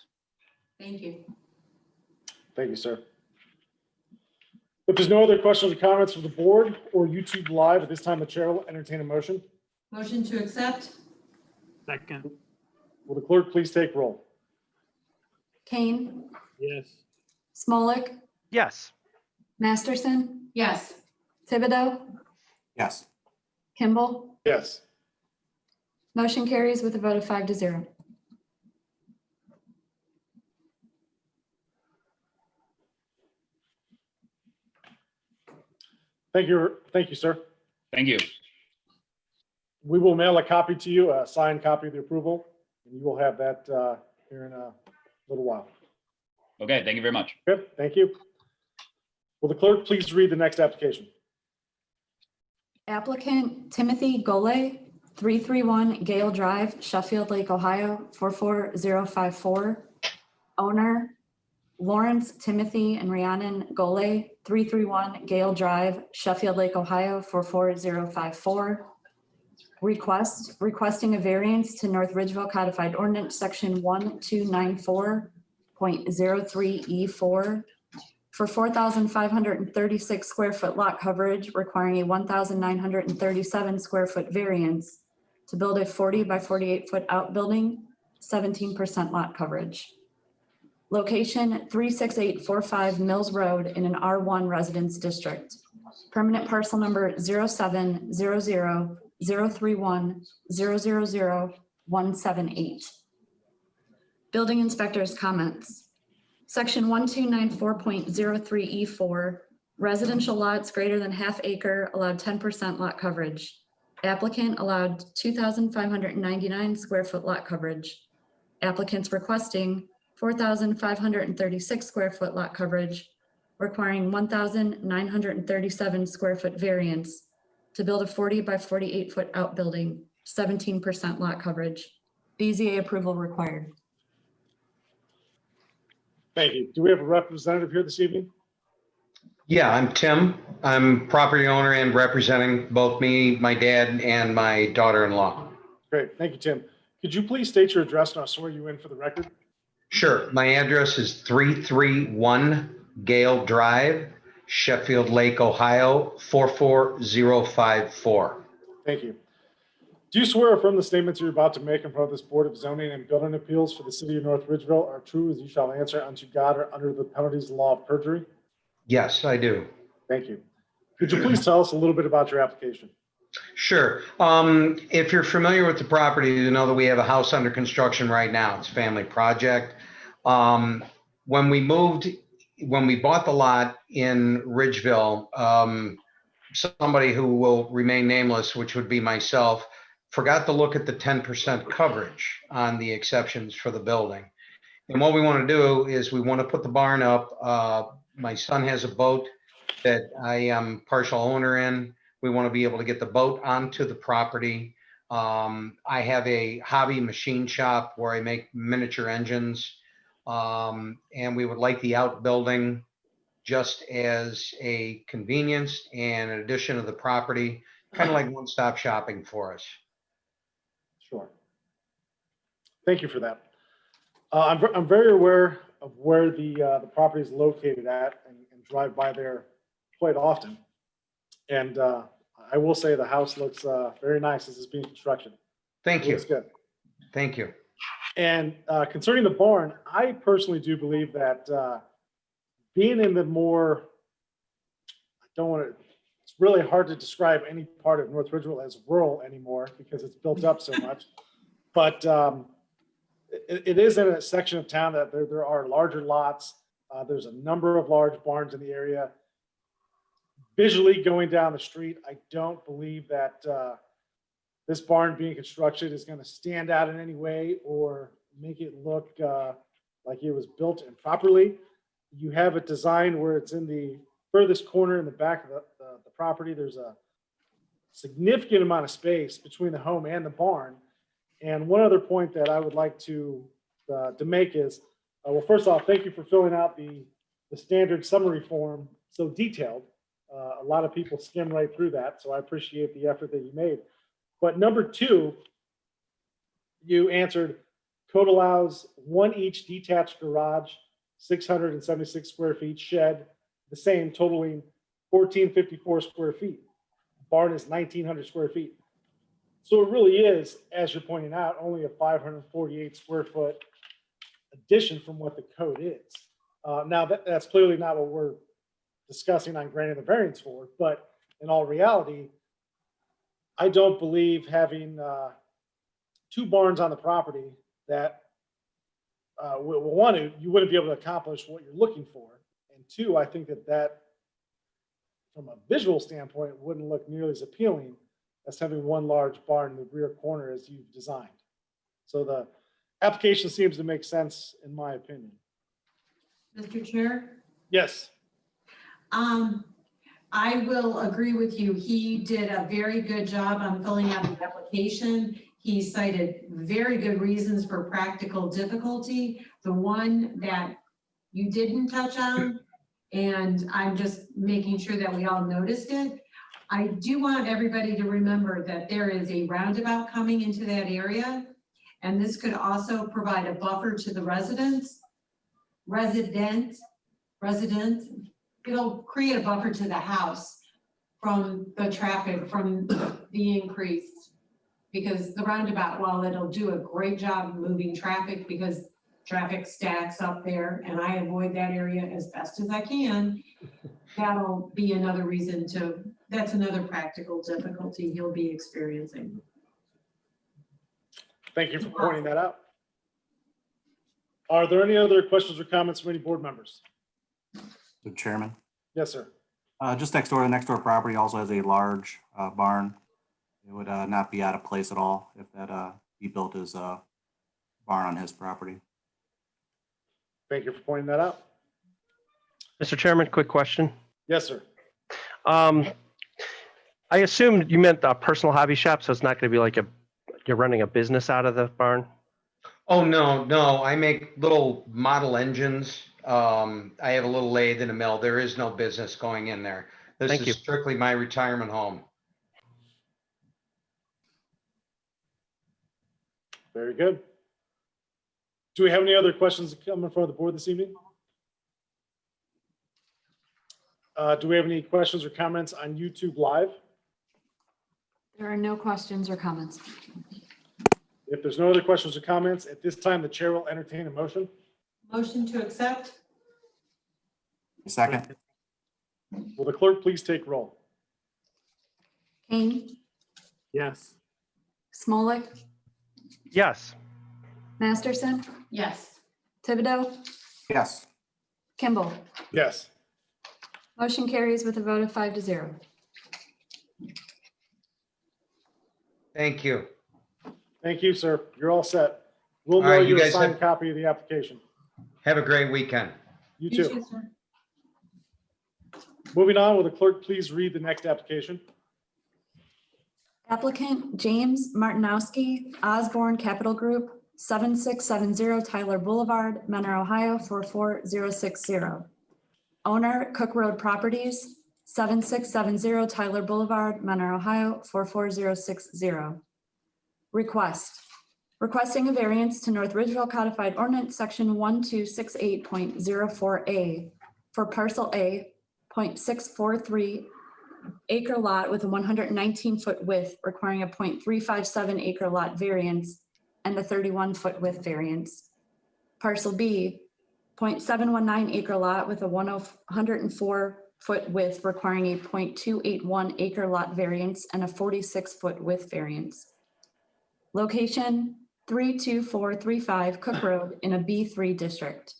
Thank you. Thank you, sir. If there's no other questions or comments from the board or YouTube Live at this time, the chair will entertain a motion. Motion to accept? Second. Will the clerk please take roll? Kane, Yes. Smolik, Yes. Masterson, Yes. Thibodeau, Yes. Kimball. Yes. Motion carries with a vote of 5-0. Thank you, sir. Thank you. We will mail a copy to you, a signed copy of the approval, and you will have that here in a little while. Okay, thank you very much. Okay, thank you. Will the clerk please read the next application? Applicant Timothy Gole, 331 Gale Drive, Sheffield Lake, Ohio, 44054. Owner Lawrence Timothy and Rhiannon Gole, 331 Gale Drive, Sheffield Lake, Ohio, 44054. Requesting a variance to North Ridgeville Codified Ordinance Section 1294.03E4 for 4,536 square foot lot coverage, requiring a 1,937 square foot variance to build a 40 by 48 foot outbuilding, 17% lot coverage. Location 36845 Mills Road in an R1 residence district. Permanent parcel number 0700 031-000-178. Building inspector's comments. Section 1294.03E4, residential lots greater than half acre allowed 10% lot coverage. Applicant allowed 2,599 square foot lot coverage. Applicants requesting 4,536 square foot lot coverage, requiring 1,937 square foot variance to build a 40 by 48 foot outbuilding, 17% lot coverage. BZA approval required. Thank you. Do we have a representative here this evening? Yeah, I'm Tim. I'm property owner and representing both me, my dad, and my daughter-in-law. Great. Thank you, Tim. Could you please state your address and I'll swear you in for the record? Sure. My address is 331 Gale Drive, Sheffield Lake, Ohio, 44054. Thank you. Do you swear affirm the statements you're about to make in front of this Board of Zoning and Building Appeals for the City of North Ridgeville are true as you shall answer unto God or under the penalties of the law of perjury? Yes, I do. Thank you. Could you please tell us a little bit about your application? Sure. If you're familiar with the property, you know that we have a house under construction right now. It's a family project. When we bought the lot in Ridgeville, somebody who will remain nameless, which would be myself, forgot to look at the 10% coverage on the exceptions for the building. And what we want to do is we want to put the barn up. My son has a boat that I am partial owner in. We want to be able to get the boat onto the property. I have a hobby machine shop where I make miniature engines. And we would like the outbuilding just as a convenience and an addition of the property, kind of like one-stop shopping for us. Sure. Thank you for that. I'm very aware of where the property is located at and drive by there quite often. And I will say the house looks very nice as it's being constructed. Thank you. Looks good. Thank you. And concerning the barn, I personally do believe that being in the more, it's really hard to describe any part of North Ridgeville as rural anymore because it's built up so much. But it is in a section of town that there are larger lots. There's a number of large barns in the area. Visually going down the street, I don't believe that this barn being constructed is going to stand out in any way or make it look like it was built improperly. You have it designed where it's in the furthest corner in the back of the property. There's a significant amount of space between the home and the barn. And one other point that I would like to make is, well, first off, thank you for filling out the standard summary form so detailed. A lot of people skim right through that, so I appreciate the effort that you made. But number two, you answered code allows one each detached garage, 676 square feet, shed, the same, totaling 1,454 square feet. Barn is 1,900 square feet. So it really is, as you're pointing out, only a 548 square foot addition from what the code is. Now that's clearly not what we're discussing on granting the variance for, but in all reality, I don't believe having two barns on the property that you wouldn't be able to accomplish what you're looking for. And two, I think that from a visual standpoint wouldn't look nearly as appealing as having one large barn in the rear corner as you've designed. So the application seems to make sense in my opinion. Mr. Chair? Yes. I will agree with you. He did a very good job on filling out the application. He cited very good reasons for practical difficulty. The one that you didn't touch on, and I'm just making sure that we all noticed it. I do want everybody to remember that there is a roundabout coming into that area, and this could also provide a buffer to the residents. It'll create a buffer to the house from the traffic, from the increase. Because the roundabout, while it'll do a great job moving traffic because traffic stacks up there and I avoid that area as best as I can, that'll be another reason to that's another practical difficulty he'll be experiencing. Thank you for pointing that out. Are there any other questions or comments from any board members? The chairman, Yes, sir. just next door, the next door property also has a large barn. It would not be out of place at all if that he built his barn on his property. Thank you for pointing that out. Mr. Chairman, quick question. Yes, sir. I assumed you meant a personal hobby shop, so it's not going to be like you're running a business out of the barn? Oh, no, I make little model engines. I have a little lathe and a mill. There is no business going in there. This Thank is you. strictly my retirement home. Very good. Do we have any other questions coming from the board this evening? Do we have any questions or comments on YouTube Live? There are no questions or comments. If there's no other questions or comments, at this time, the chair will entertain a motion. Motion to accept? Second, Will the clerk please take roll? Kane, Yes. Smolik, Yes. Masterson, Yes. Thibodeau, yes. Kimball. Yes. Motion carries with a vote of 5-0. Thank you. Thank you, sir. You're all set. We'll All mail right, you you a guys signed have- copy of the application. Have a great weekend. You too. Moving on, will the clerk please read the next application? Applicant James Martinowski, Osborne Capital Group, 7670 Tyler Boulevard, Mentor, Ohio, 44060. Owner Cook Road Properties, 7670 Tyler Boulevard, Mentor, Ohio, 44060. Requesting a variance to North Ridgeville Codified Ordinance, Section 1268.04A for Parcel A, 0.643 acre lot with a 119-foot width requiring a 0.357 acre lot variance and a 31-foot width variance. Parcel B, 0.719 acre lot with a 104-foot width requiring a 0.281 acre lot variance and a 46-foot width variance. Location 32435 Cook Road in a B3 district.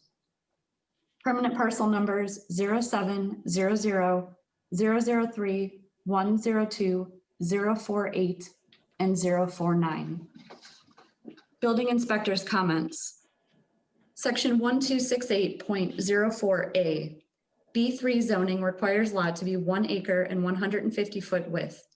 Permanent parcel numbers 0700 003 102 048 and 049. Building inspector's comments. Section 1268.04A, B3 zoning requires lot to be 1 acre and 150-foot width.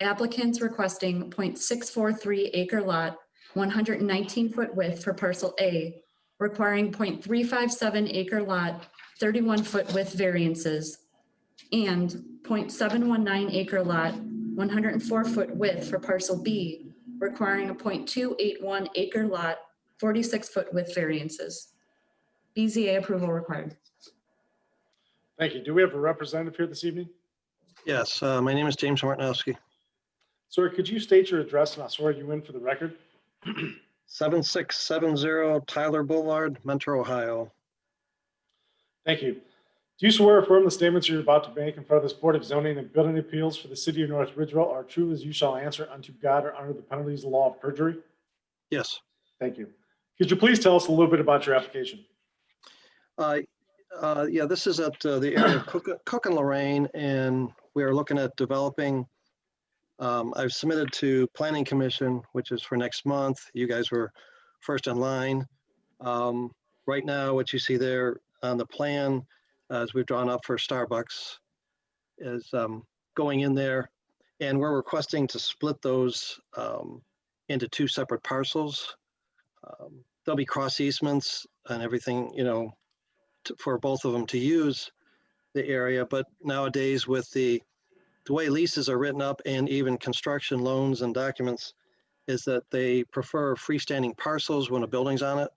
Applicants requesting 0.643 acre lot, 119-foot width for parcel A, requiring 0.357 acre lot, 31-foot width variances, and 0.719 acre lot, 104-foot width for parcel B, requiring a 0.281 acre lot, 46-foot width variances. BZA approval required. Thank you. Do we have a representative here this evening? Yes, my name is James Martinowski. Sir, could you state your address and I'll swear you in for the record? 7670 Tyler Boulevard, Mentor, Ohio. Thank you. Do you swear or affirm the statements you're about to make in front of this Board of Zoning and Building Appeals for the City of North Ridgeville are true as you shall answer unto God or under the penalties of the law of perjury? Yes. Thank you. Could you please tell us a little bit about your application? Yeah, this is at the area of Cook and Lorraine, and we are looking at developing. I've submitted to Planning Commission, which is for next month. You guys were first in line. Right now, what you see there on the plan, as we've drawn up for Starbucks, is going in there, and we're requesting to split those into 2 separate parcels. There'll be cross easements and everything, you know, for both of them to use the area, but nowadays with the way leases are written up and even construction loans and documents is that they prefer freestanding parcels when a building's on it.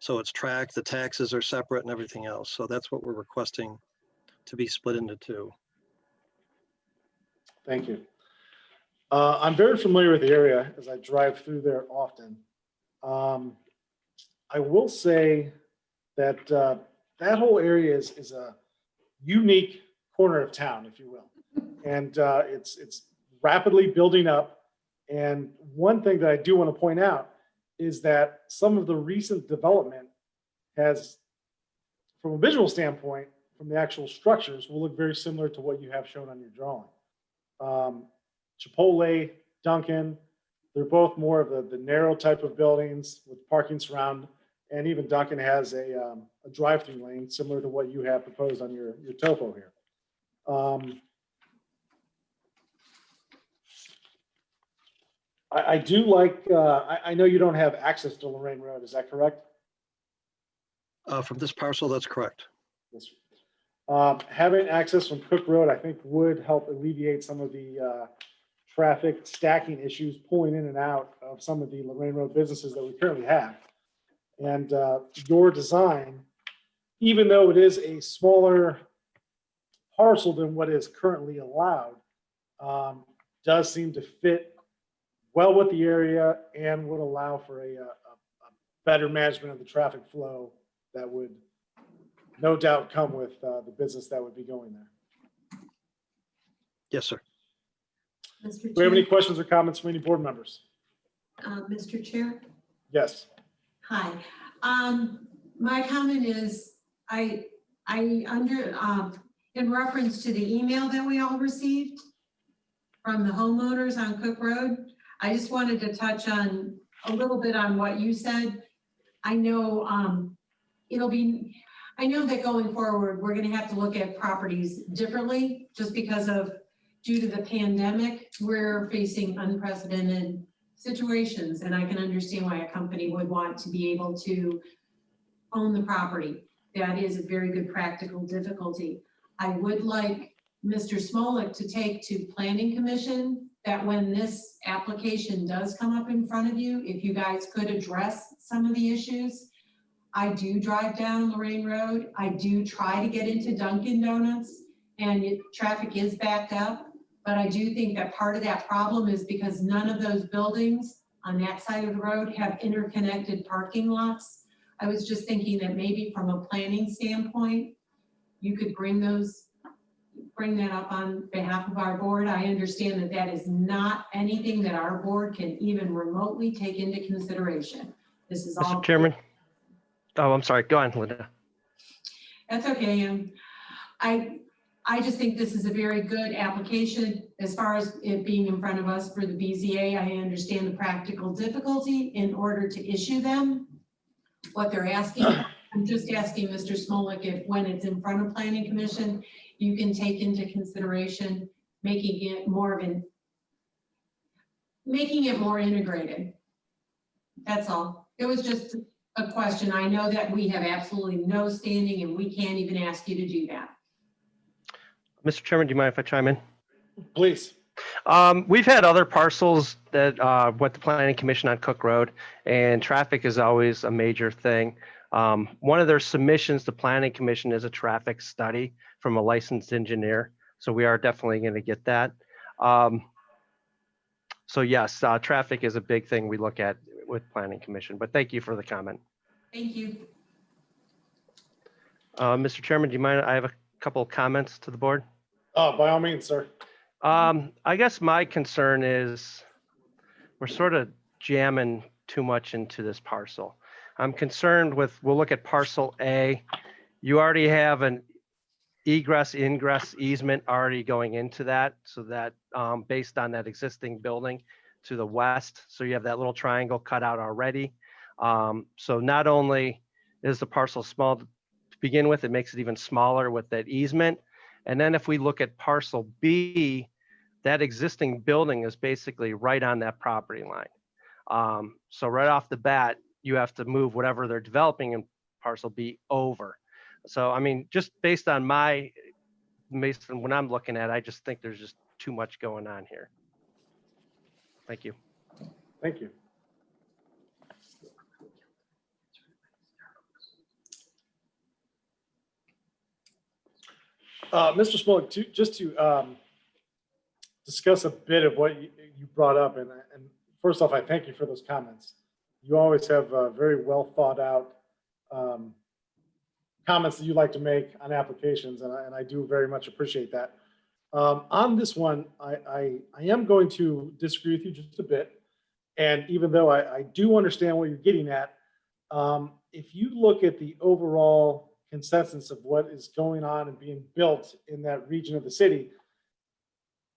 So it's tracked, the taxes are separate and everything else. So that's what we're requesting to be split into 2. Thank you. I'm very familiar with the area as I drive through there often. I will say that that whole area is a unique corner of town, if you will. And it's rapidly building up. And one thing that I do want to point out is that some of the recent development has, from a visual standpoint, from the actual structures, will look very similar to what you have shown on your drawing. Chipotle, Dunkin', they're both more of the narrow type of buildings with parking surround. And even Dunkin' has a drive-through lane similar to what you have proposed on your topo here. I do like, I know you don't have access to Lorraine Road, is that correct? From this parcel, that's correct. Yes. Having access from Cook Road, I think would help alleviate some of the traffic stacking issues pulling in and out of some of the Lorraine Road businesses that we currently have. And your design, even though it is a smaller parcel than what is currently allowed, does seem to fit well with the area and would allow for a better management of the traffic flow that would no doubt come with the business that would be going there. Yes, sir. Mr. Do we have any Chair, questions or comments from any board members? Mr. Chair? Yes. Hi. My comment is, in reference to the email that we all received from the homeowners on Cook Road, I just wanted to touch on a little bit on what you said. I know I know that going forward, we're gonna have to look at properties differently just because of, due to the pandemic, we're facing unprecedented situations, and I can understand why a company would want to be able to own the property. That is a very good practical difficulty. I would like Mr. Smolik to take to Planning Commission that when this application does come up in front of you, if you guys could address some of the issues. I do drive down Lorraine Road. I do try to get into Dunkin' Donuts, and traffic is backed up. But I do think that part of that problem is because none of those buildings on that side of the road have interconnected parking lots. I was just thinking that maybe from a planning standpoint, you could bring that up on behalf of our board. I understand that that is not anything that our board can even remotely take into consideration. This is all. Mr. Chairman. Oh, I'm sorry. Go on, Linda. That's okay. I just think this is a very good application as far as it being in front of us for the BZA. I understand the practical difficulty in order to issue them, what they're asking. I'm just asking Mr. Smolik if when it's in front of Planning Commission, you can take into consideration making it more integrated. That's all. It was just a question. I know that we have absolutely no standing and we can't even ask you to do that. Mr. Chairman, do you mind if I chime in? Please. We've had other parcels that went to Planning Commission on Cook Road, and traffic is always a major thing. One of their submissions to Planning Commission is a traffic study from a licensed engineer. So we are definitely going to get that. So yes, traffic is a big thing we look at with Planning Commission, but thank you for the comment. Thank you. Mr. Chairman, do you mind? I have a couple of comments to the board. By all means, sir. I guess my concern is we're sort of jamming too much into this parcel. I'm concerned with, we'll look at parcel A. You already have an egress ingress easement already going into that. So that based on that existing building to the west. So you have that little triangle cut out already. So not only is the parcel small to begin with, it makes it even smaller with that easement. And then if we look at parcel B, that existing building is basically right on that property line. So right off the bat, you have to move whatever they're developing in parcel B over. So, I mean, just based on when I'm looking at it, I just think there's just too much going on here. Thank you. Thank you. Mr. Smolik, just to discuss a bit of what you brought up, and first off, I thank you for those comments. You always have very well thought out comments that you like to make on applications, and I do very much appreciate that. On this one, I am going to disagree with you just a bit. And even though I do understand what you're getting at, if you look at the overall consensus of what is going on and being built in that region of the city,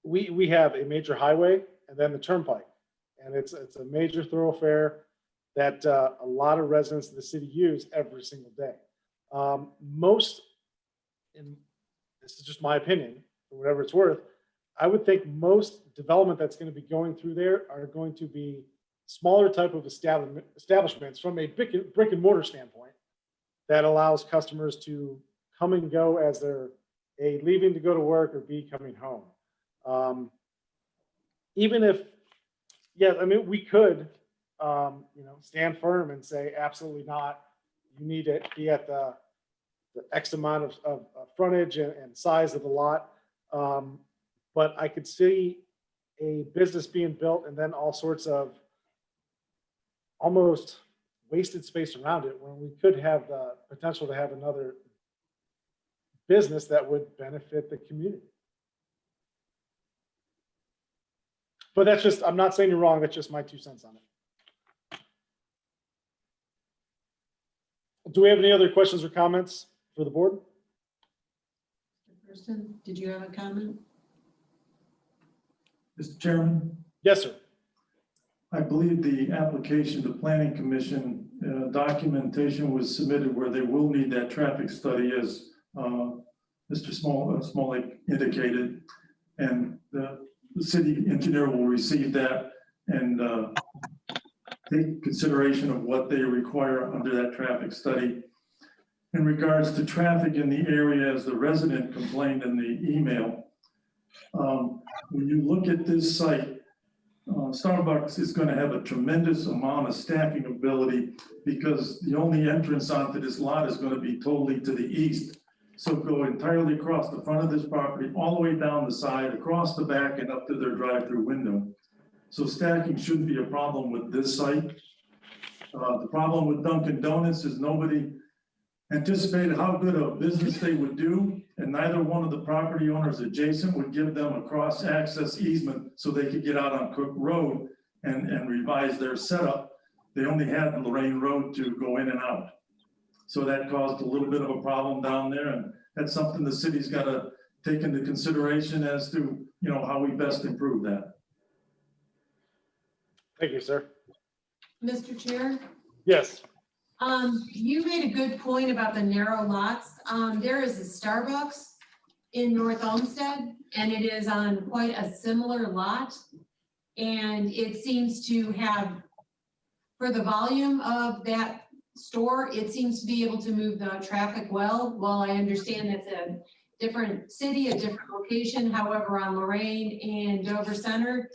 we have a major highway and then the turnpike. And it's a major thoroughfare that a lot of residents of the city use every single day. Most, and this is just my opinion, for whatever it's worth, I would think most development that's going to be going through there are going to be smaller type of establishments from a brick and mortar standpoint that allows customers to come and go as they're A, leaving to go to work, or B, coming home. Even if, yeah, I mean, we could, stand firm and say, absolutely not. You need to be at the X amount of frontage and size of the lot. But I could see a business being built and then all sorts of almost wasted space around it when we could have the potential to have another business that would benefit the community. But that's just, I'm not saying you're wrong, that's just my 2 cents on it. Do we have any other questions or comments for the board? Kirsten, did you have a comment? Mr. Chairman, Yes, sir. I believe the application to Planning Commission documentation was submitted where they will need that traffic study, as Mr. Smolik indicated, and the city engineer will receive that and take consideration of what they require under that traffic study. In regards to traffic in the area, as the resident complained in the email, when you look at this site, Starbucks is going to have a tremendous amount of stacking ability because the only entrance onto this lot is going to be totally to the east. So go entirely across the front of this property, all the way down the side, across the back, and up to their drive-through window. So stacking shouldn't be a problem with this site. The problem with Dunkin' Donuts is nobody anticipated how good a business they would do, and neither one of the property owners adjacent would give them a cross-access easement so they could get out on Cook Road and revise their setup. They only had Lorraine Road to go in and out. So that caused a little bit of a problem down there, and that's something the city's got to take into consideration as to, how we best improve that. Thank you, sir. Mr. Chair? Yes. You made a good point about the narrow lots. There is a Starbucks in North Olmsted, and it is on quite a similar lot. And it seems to have, for the volume of that store, it seems to be able to move the traffic well. While I understand it's a different city, a different location, however, on Lorraine and Dover Center,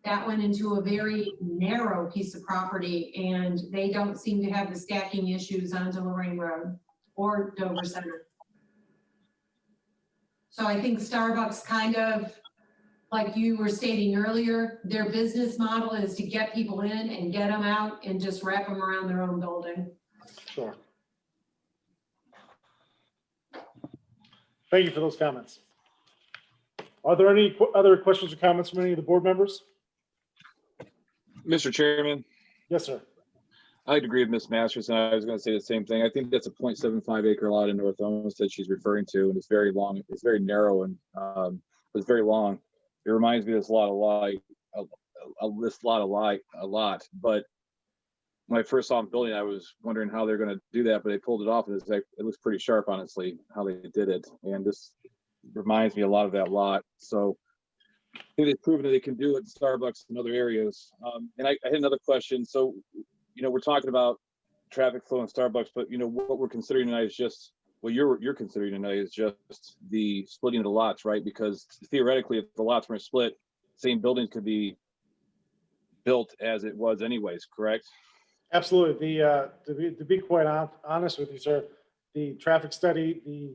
that went into a very narrow piece of property, and they don't seem to have the stacking issues onto Lorraine Road or Dover Center. So I think Starbucks, kind of like you were stating earlier, their business model is to get people in and get them out and just wrap them around their own building. Sure. Thank you for those comments. Are there any other questions or comments from any of the board members? Mr. Chairman, Yes, sir. I'd agree with Ms. Masterson. I was going to say the same thing. I think that's a 0.75 acre lot in North Olmsted she's referring to, and it's very long. It's very narrow and it's very long. It reminds me of this lot a lot. But when I first saw them building, I was wondering how they're going to do that, but they pulled it off, and it looks pretty sharp, honestly, how they did it. And this reminds me a lot of that lot. So I think they've proven that they can do it in Starbucks and other areas. And I had another question. So, we're talking about traffic flow in Starbucks, but what we're considering tonight is just, what you're considering tonight is just the splitting of the lots, right? Because theoretically, if the lots were split, same buildings could be built as it was anyways, correct? Absolutely. To be quite honest with you, sir, the traffic study, the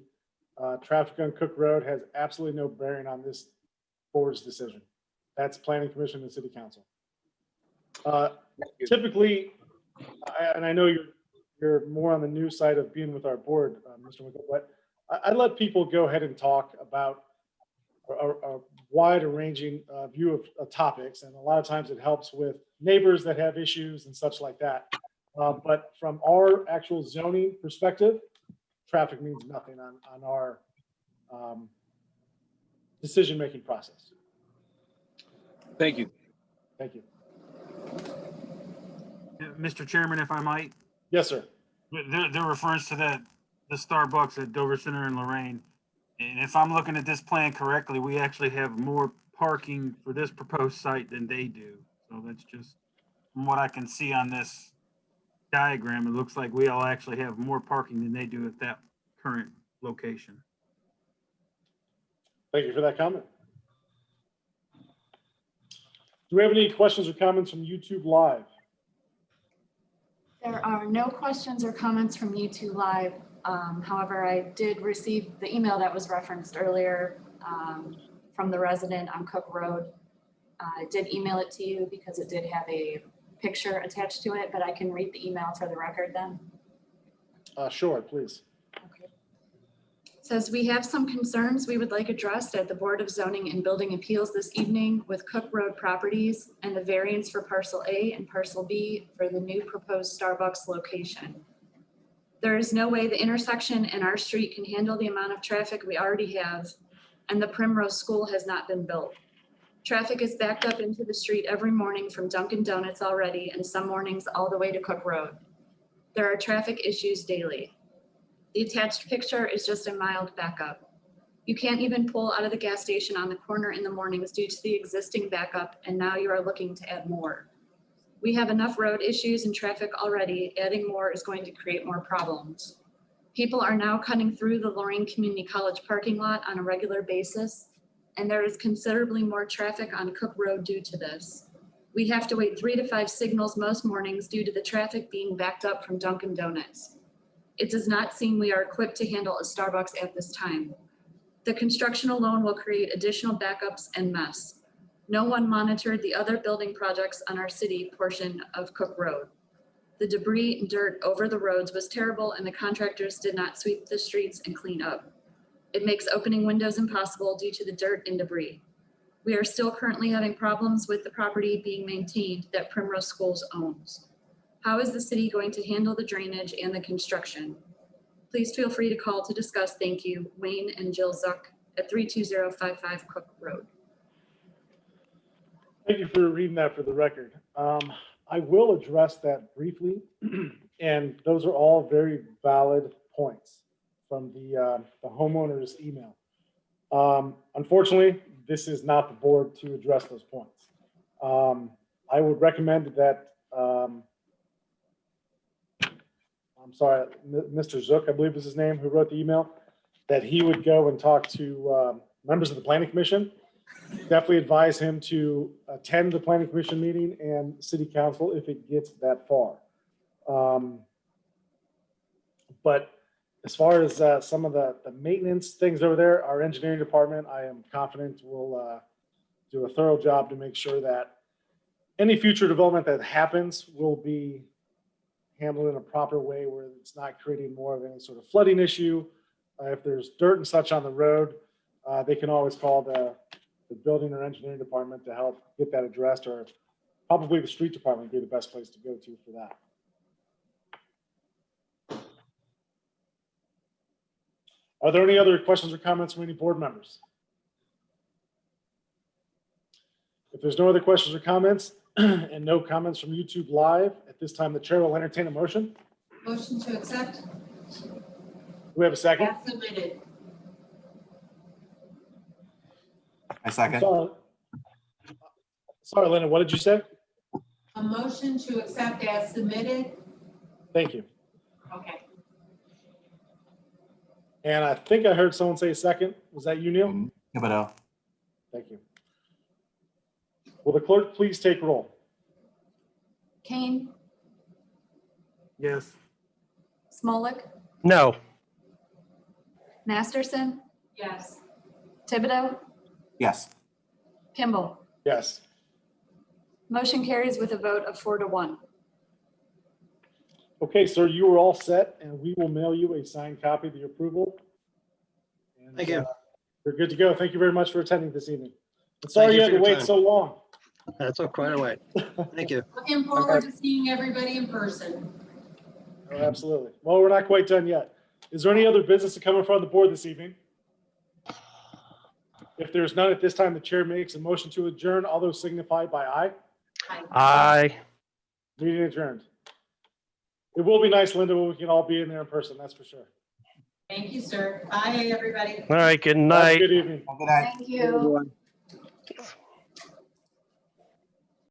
traffic on Cook Road has absolutely no bearing on this board's decision. That's Planning Commission and City Council. Typically, and I know you're more on the new side of being with our board, Mr. Winkle, but I let people go ahead and talk about a wide ranging view of topics. And a lot of times it helps with neighbors that have issues and such like that. But from our actual zoning perspective, traffic means nothing on our decision-making process. Thank you. Thank you. Mr. Chairman, if I might, Yes, sir. the reference to the Starbucks at Dover Center and Lorraine. And if I'm looking at this plan correctly, we actually have more parking for this proposed site than they do. So that's just from what I can see on this diagram, it looks like we all actually have more parking than they do at that current location. Thank you for that comment. Do we have any questions or comments from YouTube Live? There are no questions or comments from YouTube Live. However, I did receive the email that was referenced earlier from the resident on Cook Road. I did email it to you because it did have a picture attached to it, but I can read the email for the record then. Sure, please. Okay. It says, we have some concerns we would like addressed at the Board of Zoning and Building Appeals this evening with Cook Road properties and the variance for parcel A and parcel B for the new proposed Starbucks location. There is no way the intersection and our street can handle the amount of traffic we already have, and the Primrose School has not been built. Traffic is backed up into the street every morning from Dunkin' Donuts already, and some mornings all the way to Cook Road. There are traffic issues daily. The attached picture is just a mild backup. You can't even pull out of the gas station on the corner in the mornings due to the existing backup, and now you are looking to add more. We have enough road issues and traffic already. Adding more is going to create more problems. People are now cutting through the Lorraine Community College parking lot on a regular basis, and there is considerably more traffic on Cook Road due to this. We have to wait 3 to 5 signals most mornings due to the traffic being backed up from Dunkin' Donuts. It does not seem we are equipped to handle a Starbucks at this time. The construction alone will create additional backups and mess. No one monitored the other building projects on our city portion of Cook Road. The debris and dirt over the roads was terrible, and the contractors did not sweep the streets and clean up. It makes opening windows impossible due to the dirt and debris. We are still currently having problems with the property being maintained that Primrose Schools owns. How is the city going to handle the drainage and the construction? Please feel free to call to discuss. Thank you, Wayne and Jill Zuck at 32055 Cook Road. Thank you for reading that for the record. I will address that briefly, and those are all very valid points from the homeowner's email. Unfortunately, this is not the board to address those points. I would recommend that, I'm sorry, Mr. Zook, I believe is his name, who wrote the email, that he would go and talk to members of the Planning Commission. Definitely advise him to attend the Planning Commission meeting and City Council if it gets that far. But as far as some of the maintenance things over there, our engineering department, I am confident will do a thorough job to make sure that any future development that happens will be handled in a proper way where it's not creating more of any sort of flooding issue. If there's dirt and such on the road, they can always call the building or engineering department to help get that addressed, or probably the street department would be the best place to go to for that. Are there any other questions or comments from any board members? If there's no other questions or comments and no comments from YouTube Live, at this time, the chair will entertain a motion. Motion to accept. Do we have a second? As submitted. I second. Sorry, Linda, what did you say? A motion to accept as submitted. Thank you. Okay. And I think I heard someone say second. Was that you, Neil? Thibodeau. Thank you. Will the clerk please take roll? Kane, Yes. Smolik, No. Masterson, Yes. Thibodeau, Yes. Kimball. Yes. Motion carries with a vote of 4 to 1. Okay, sir, you are all set, and we will mail you a signed copy of the approval. And, Thank you. We're good to go. Thank you very much for attending this evening. And sorry you had to wait so long. That's quite a wait. Thank you. Looking forward to seeing everybody in person. Oh, absolutely. Well, we're not quite done yet. Is there any other business to come in front of the board this evening? If there's none at this time, the chair makes a motion to adjourn. All those signify by aye. Aye. Meeting adjourned. It will be nice, Linda, when we can all be in there in person, that's for sure. Thank you, sir. Bye, everybody. All right, good Have a night. good evening. Thank you. Everyone.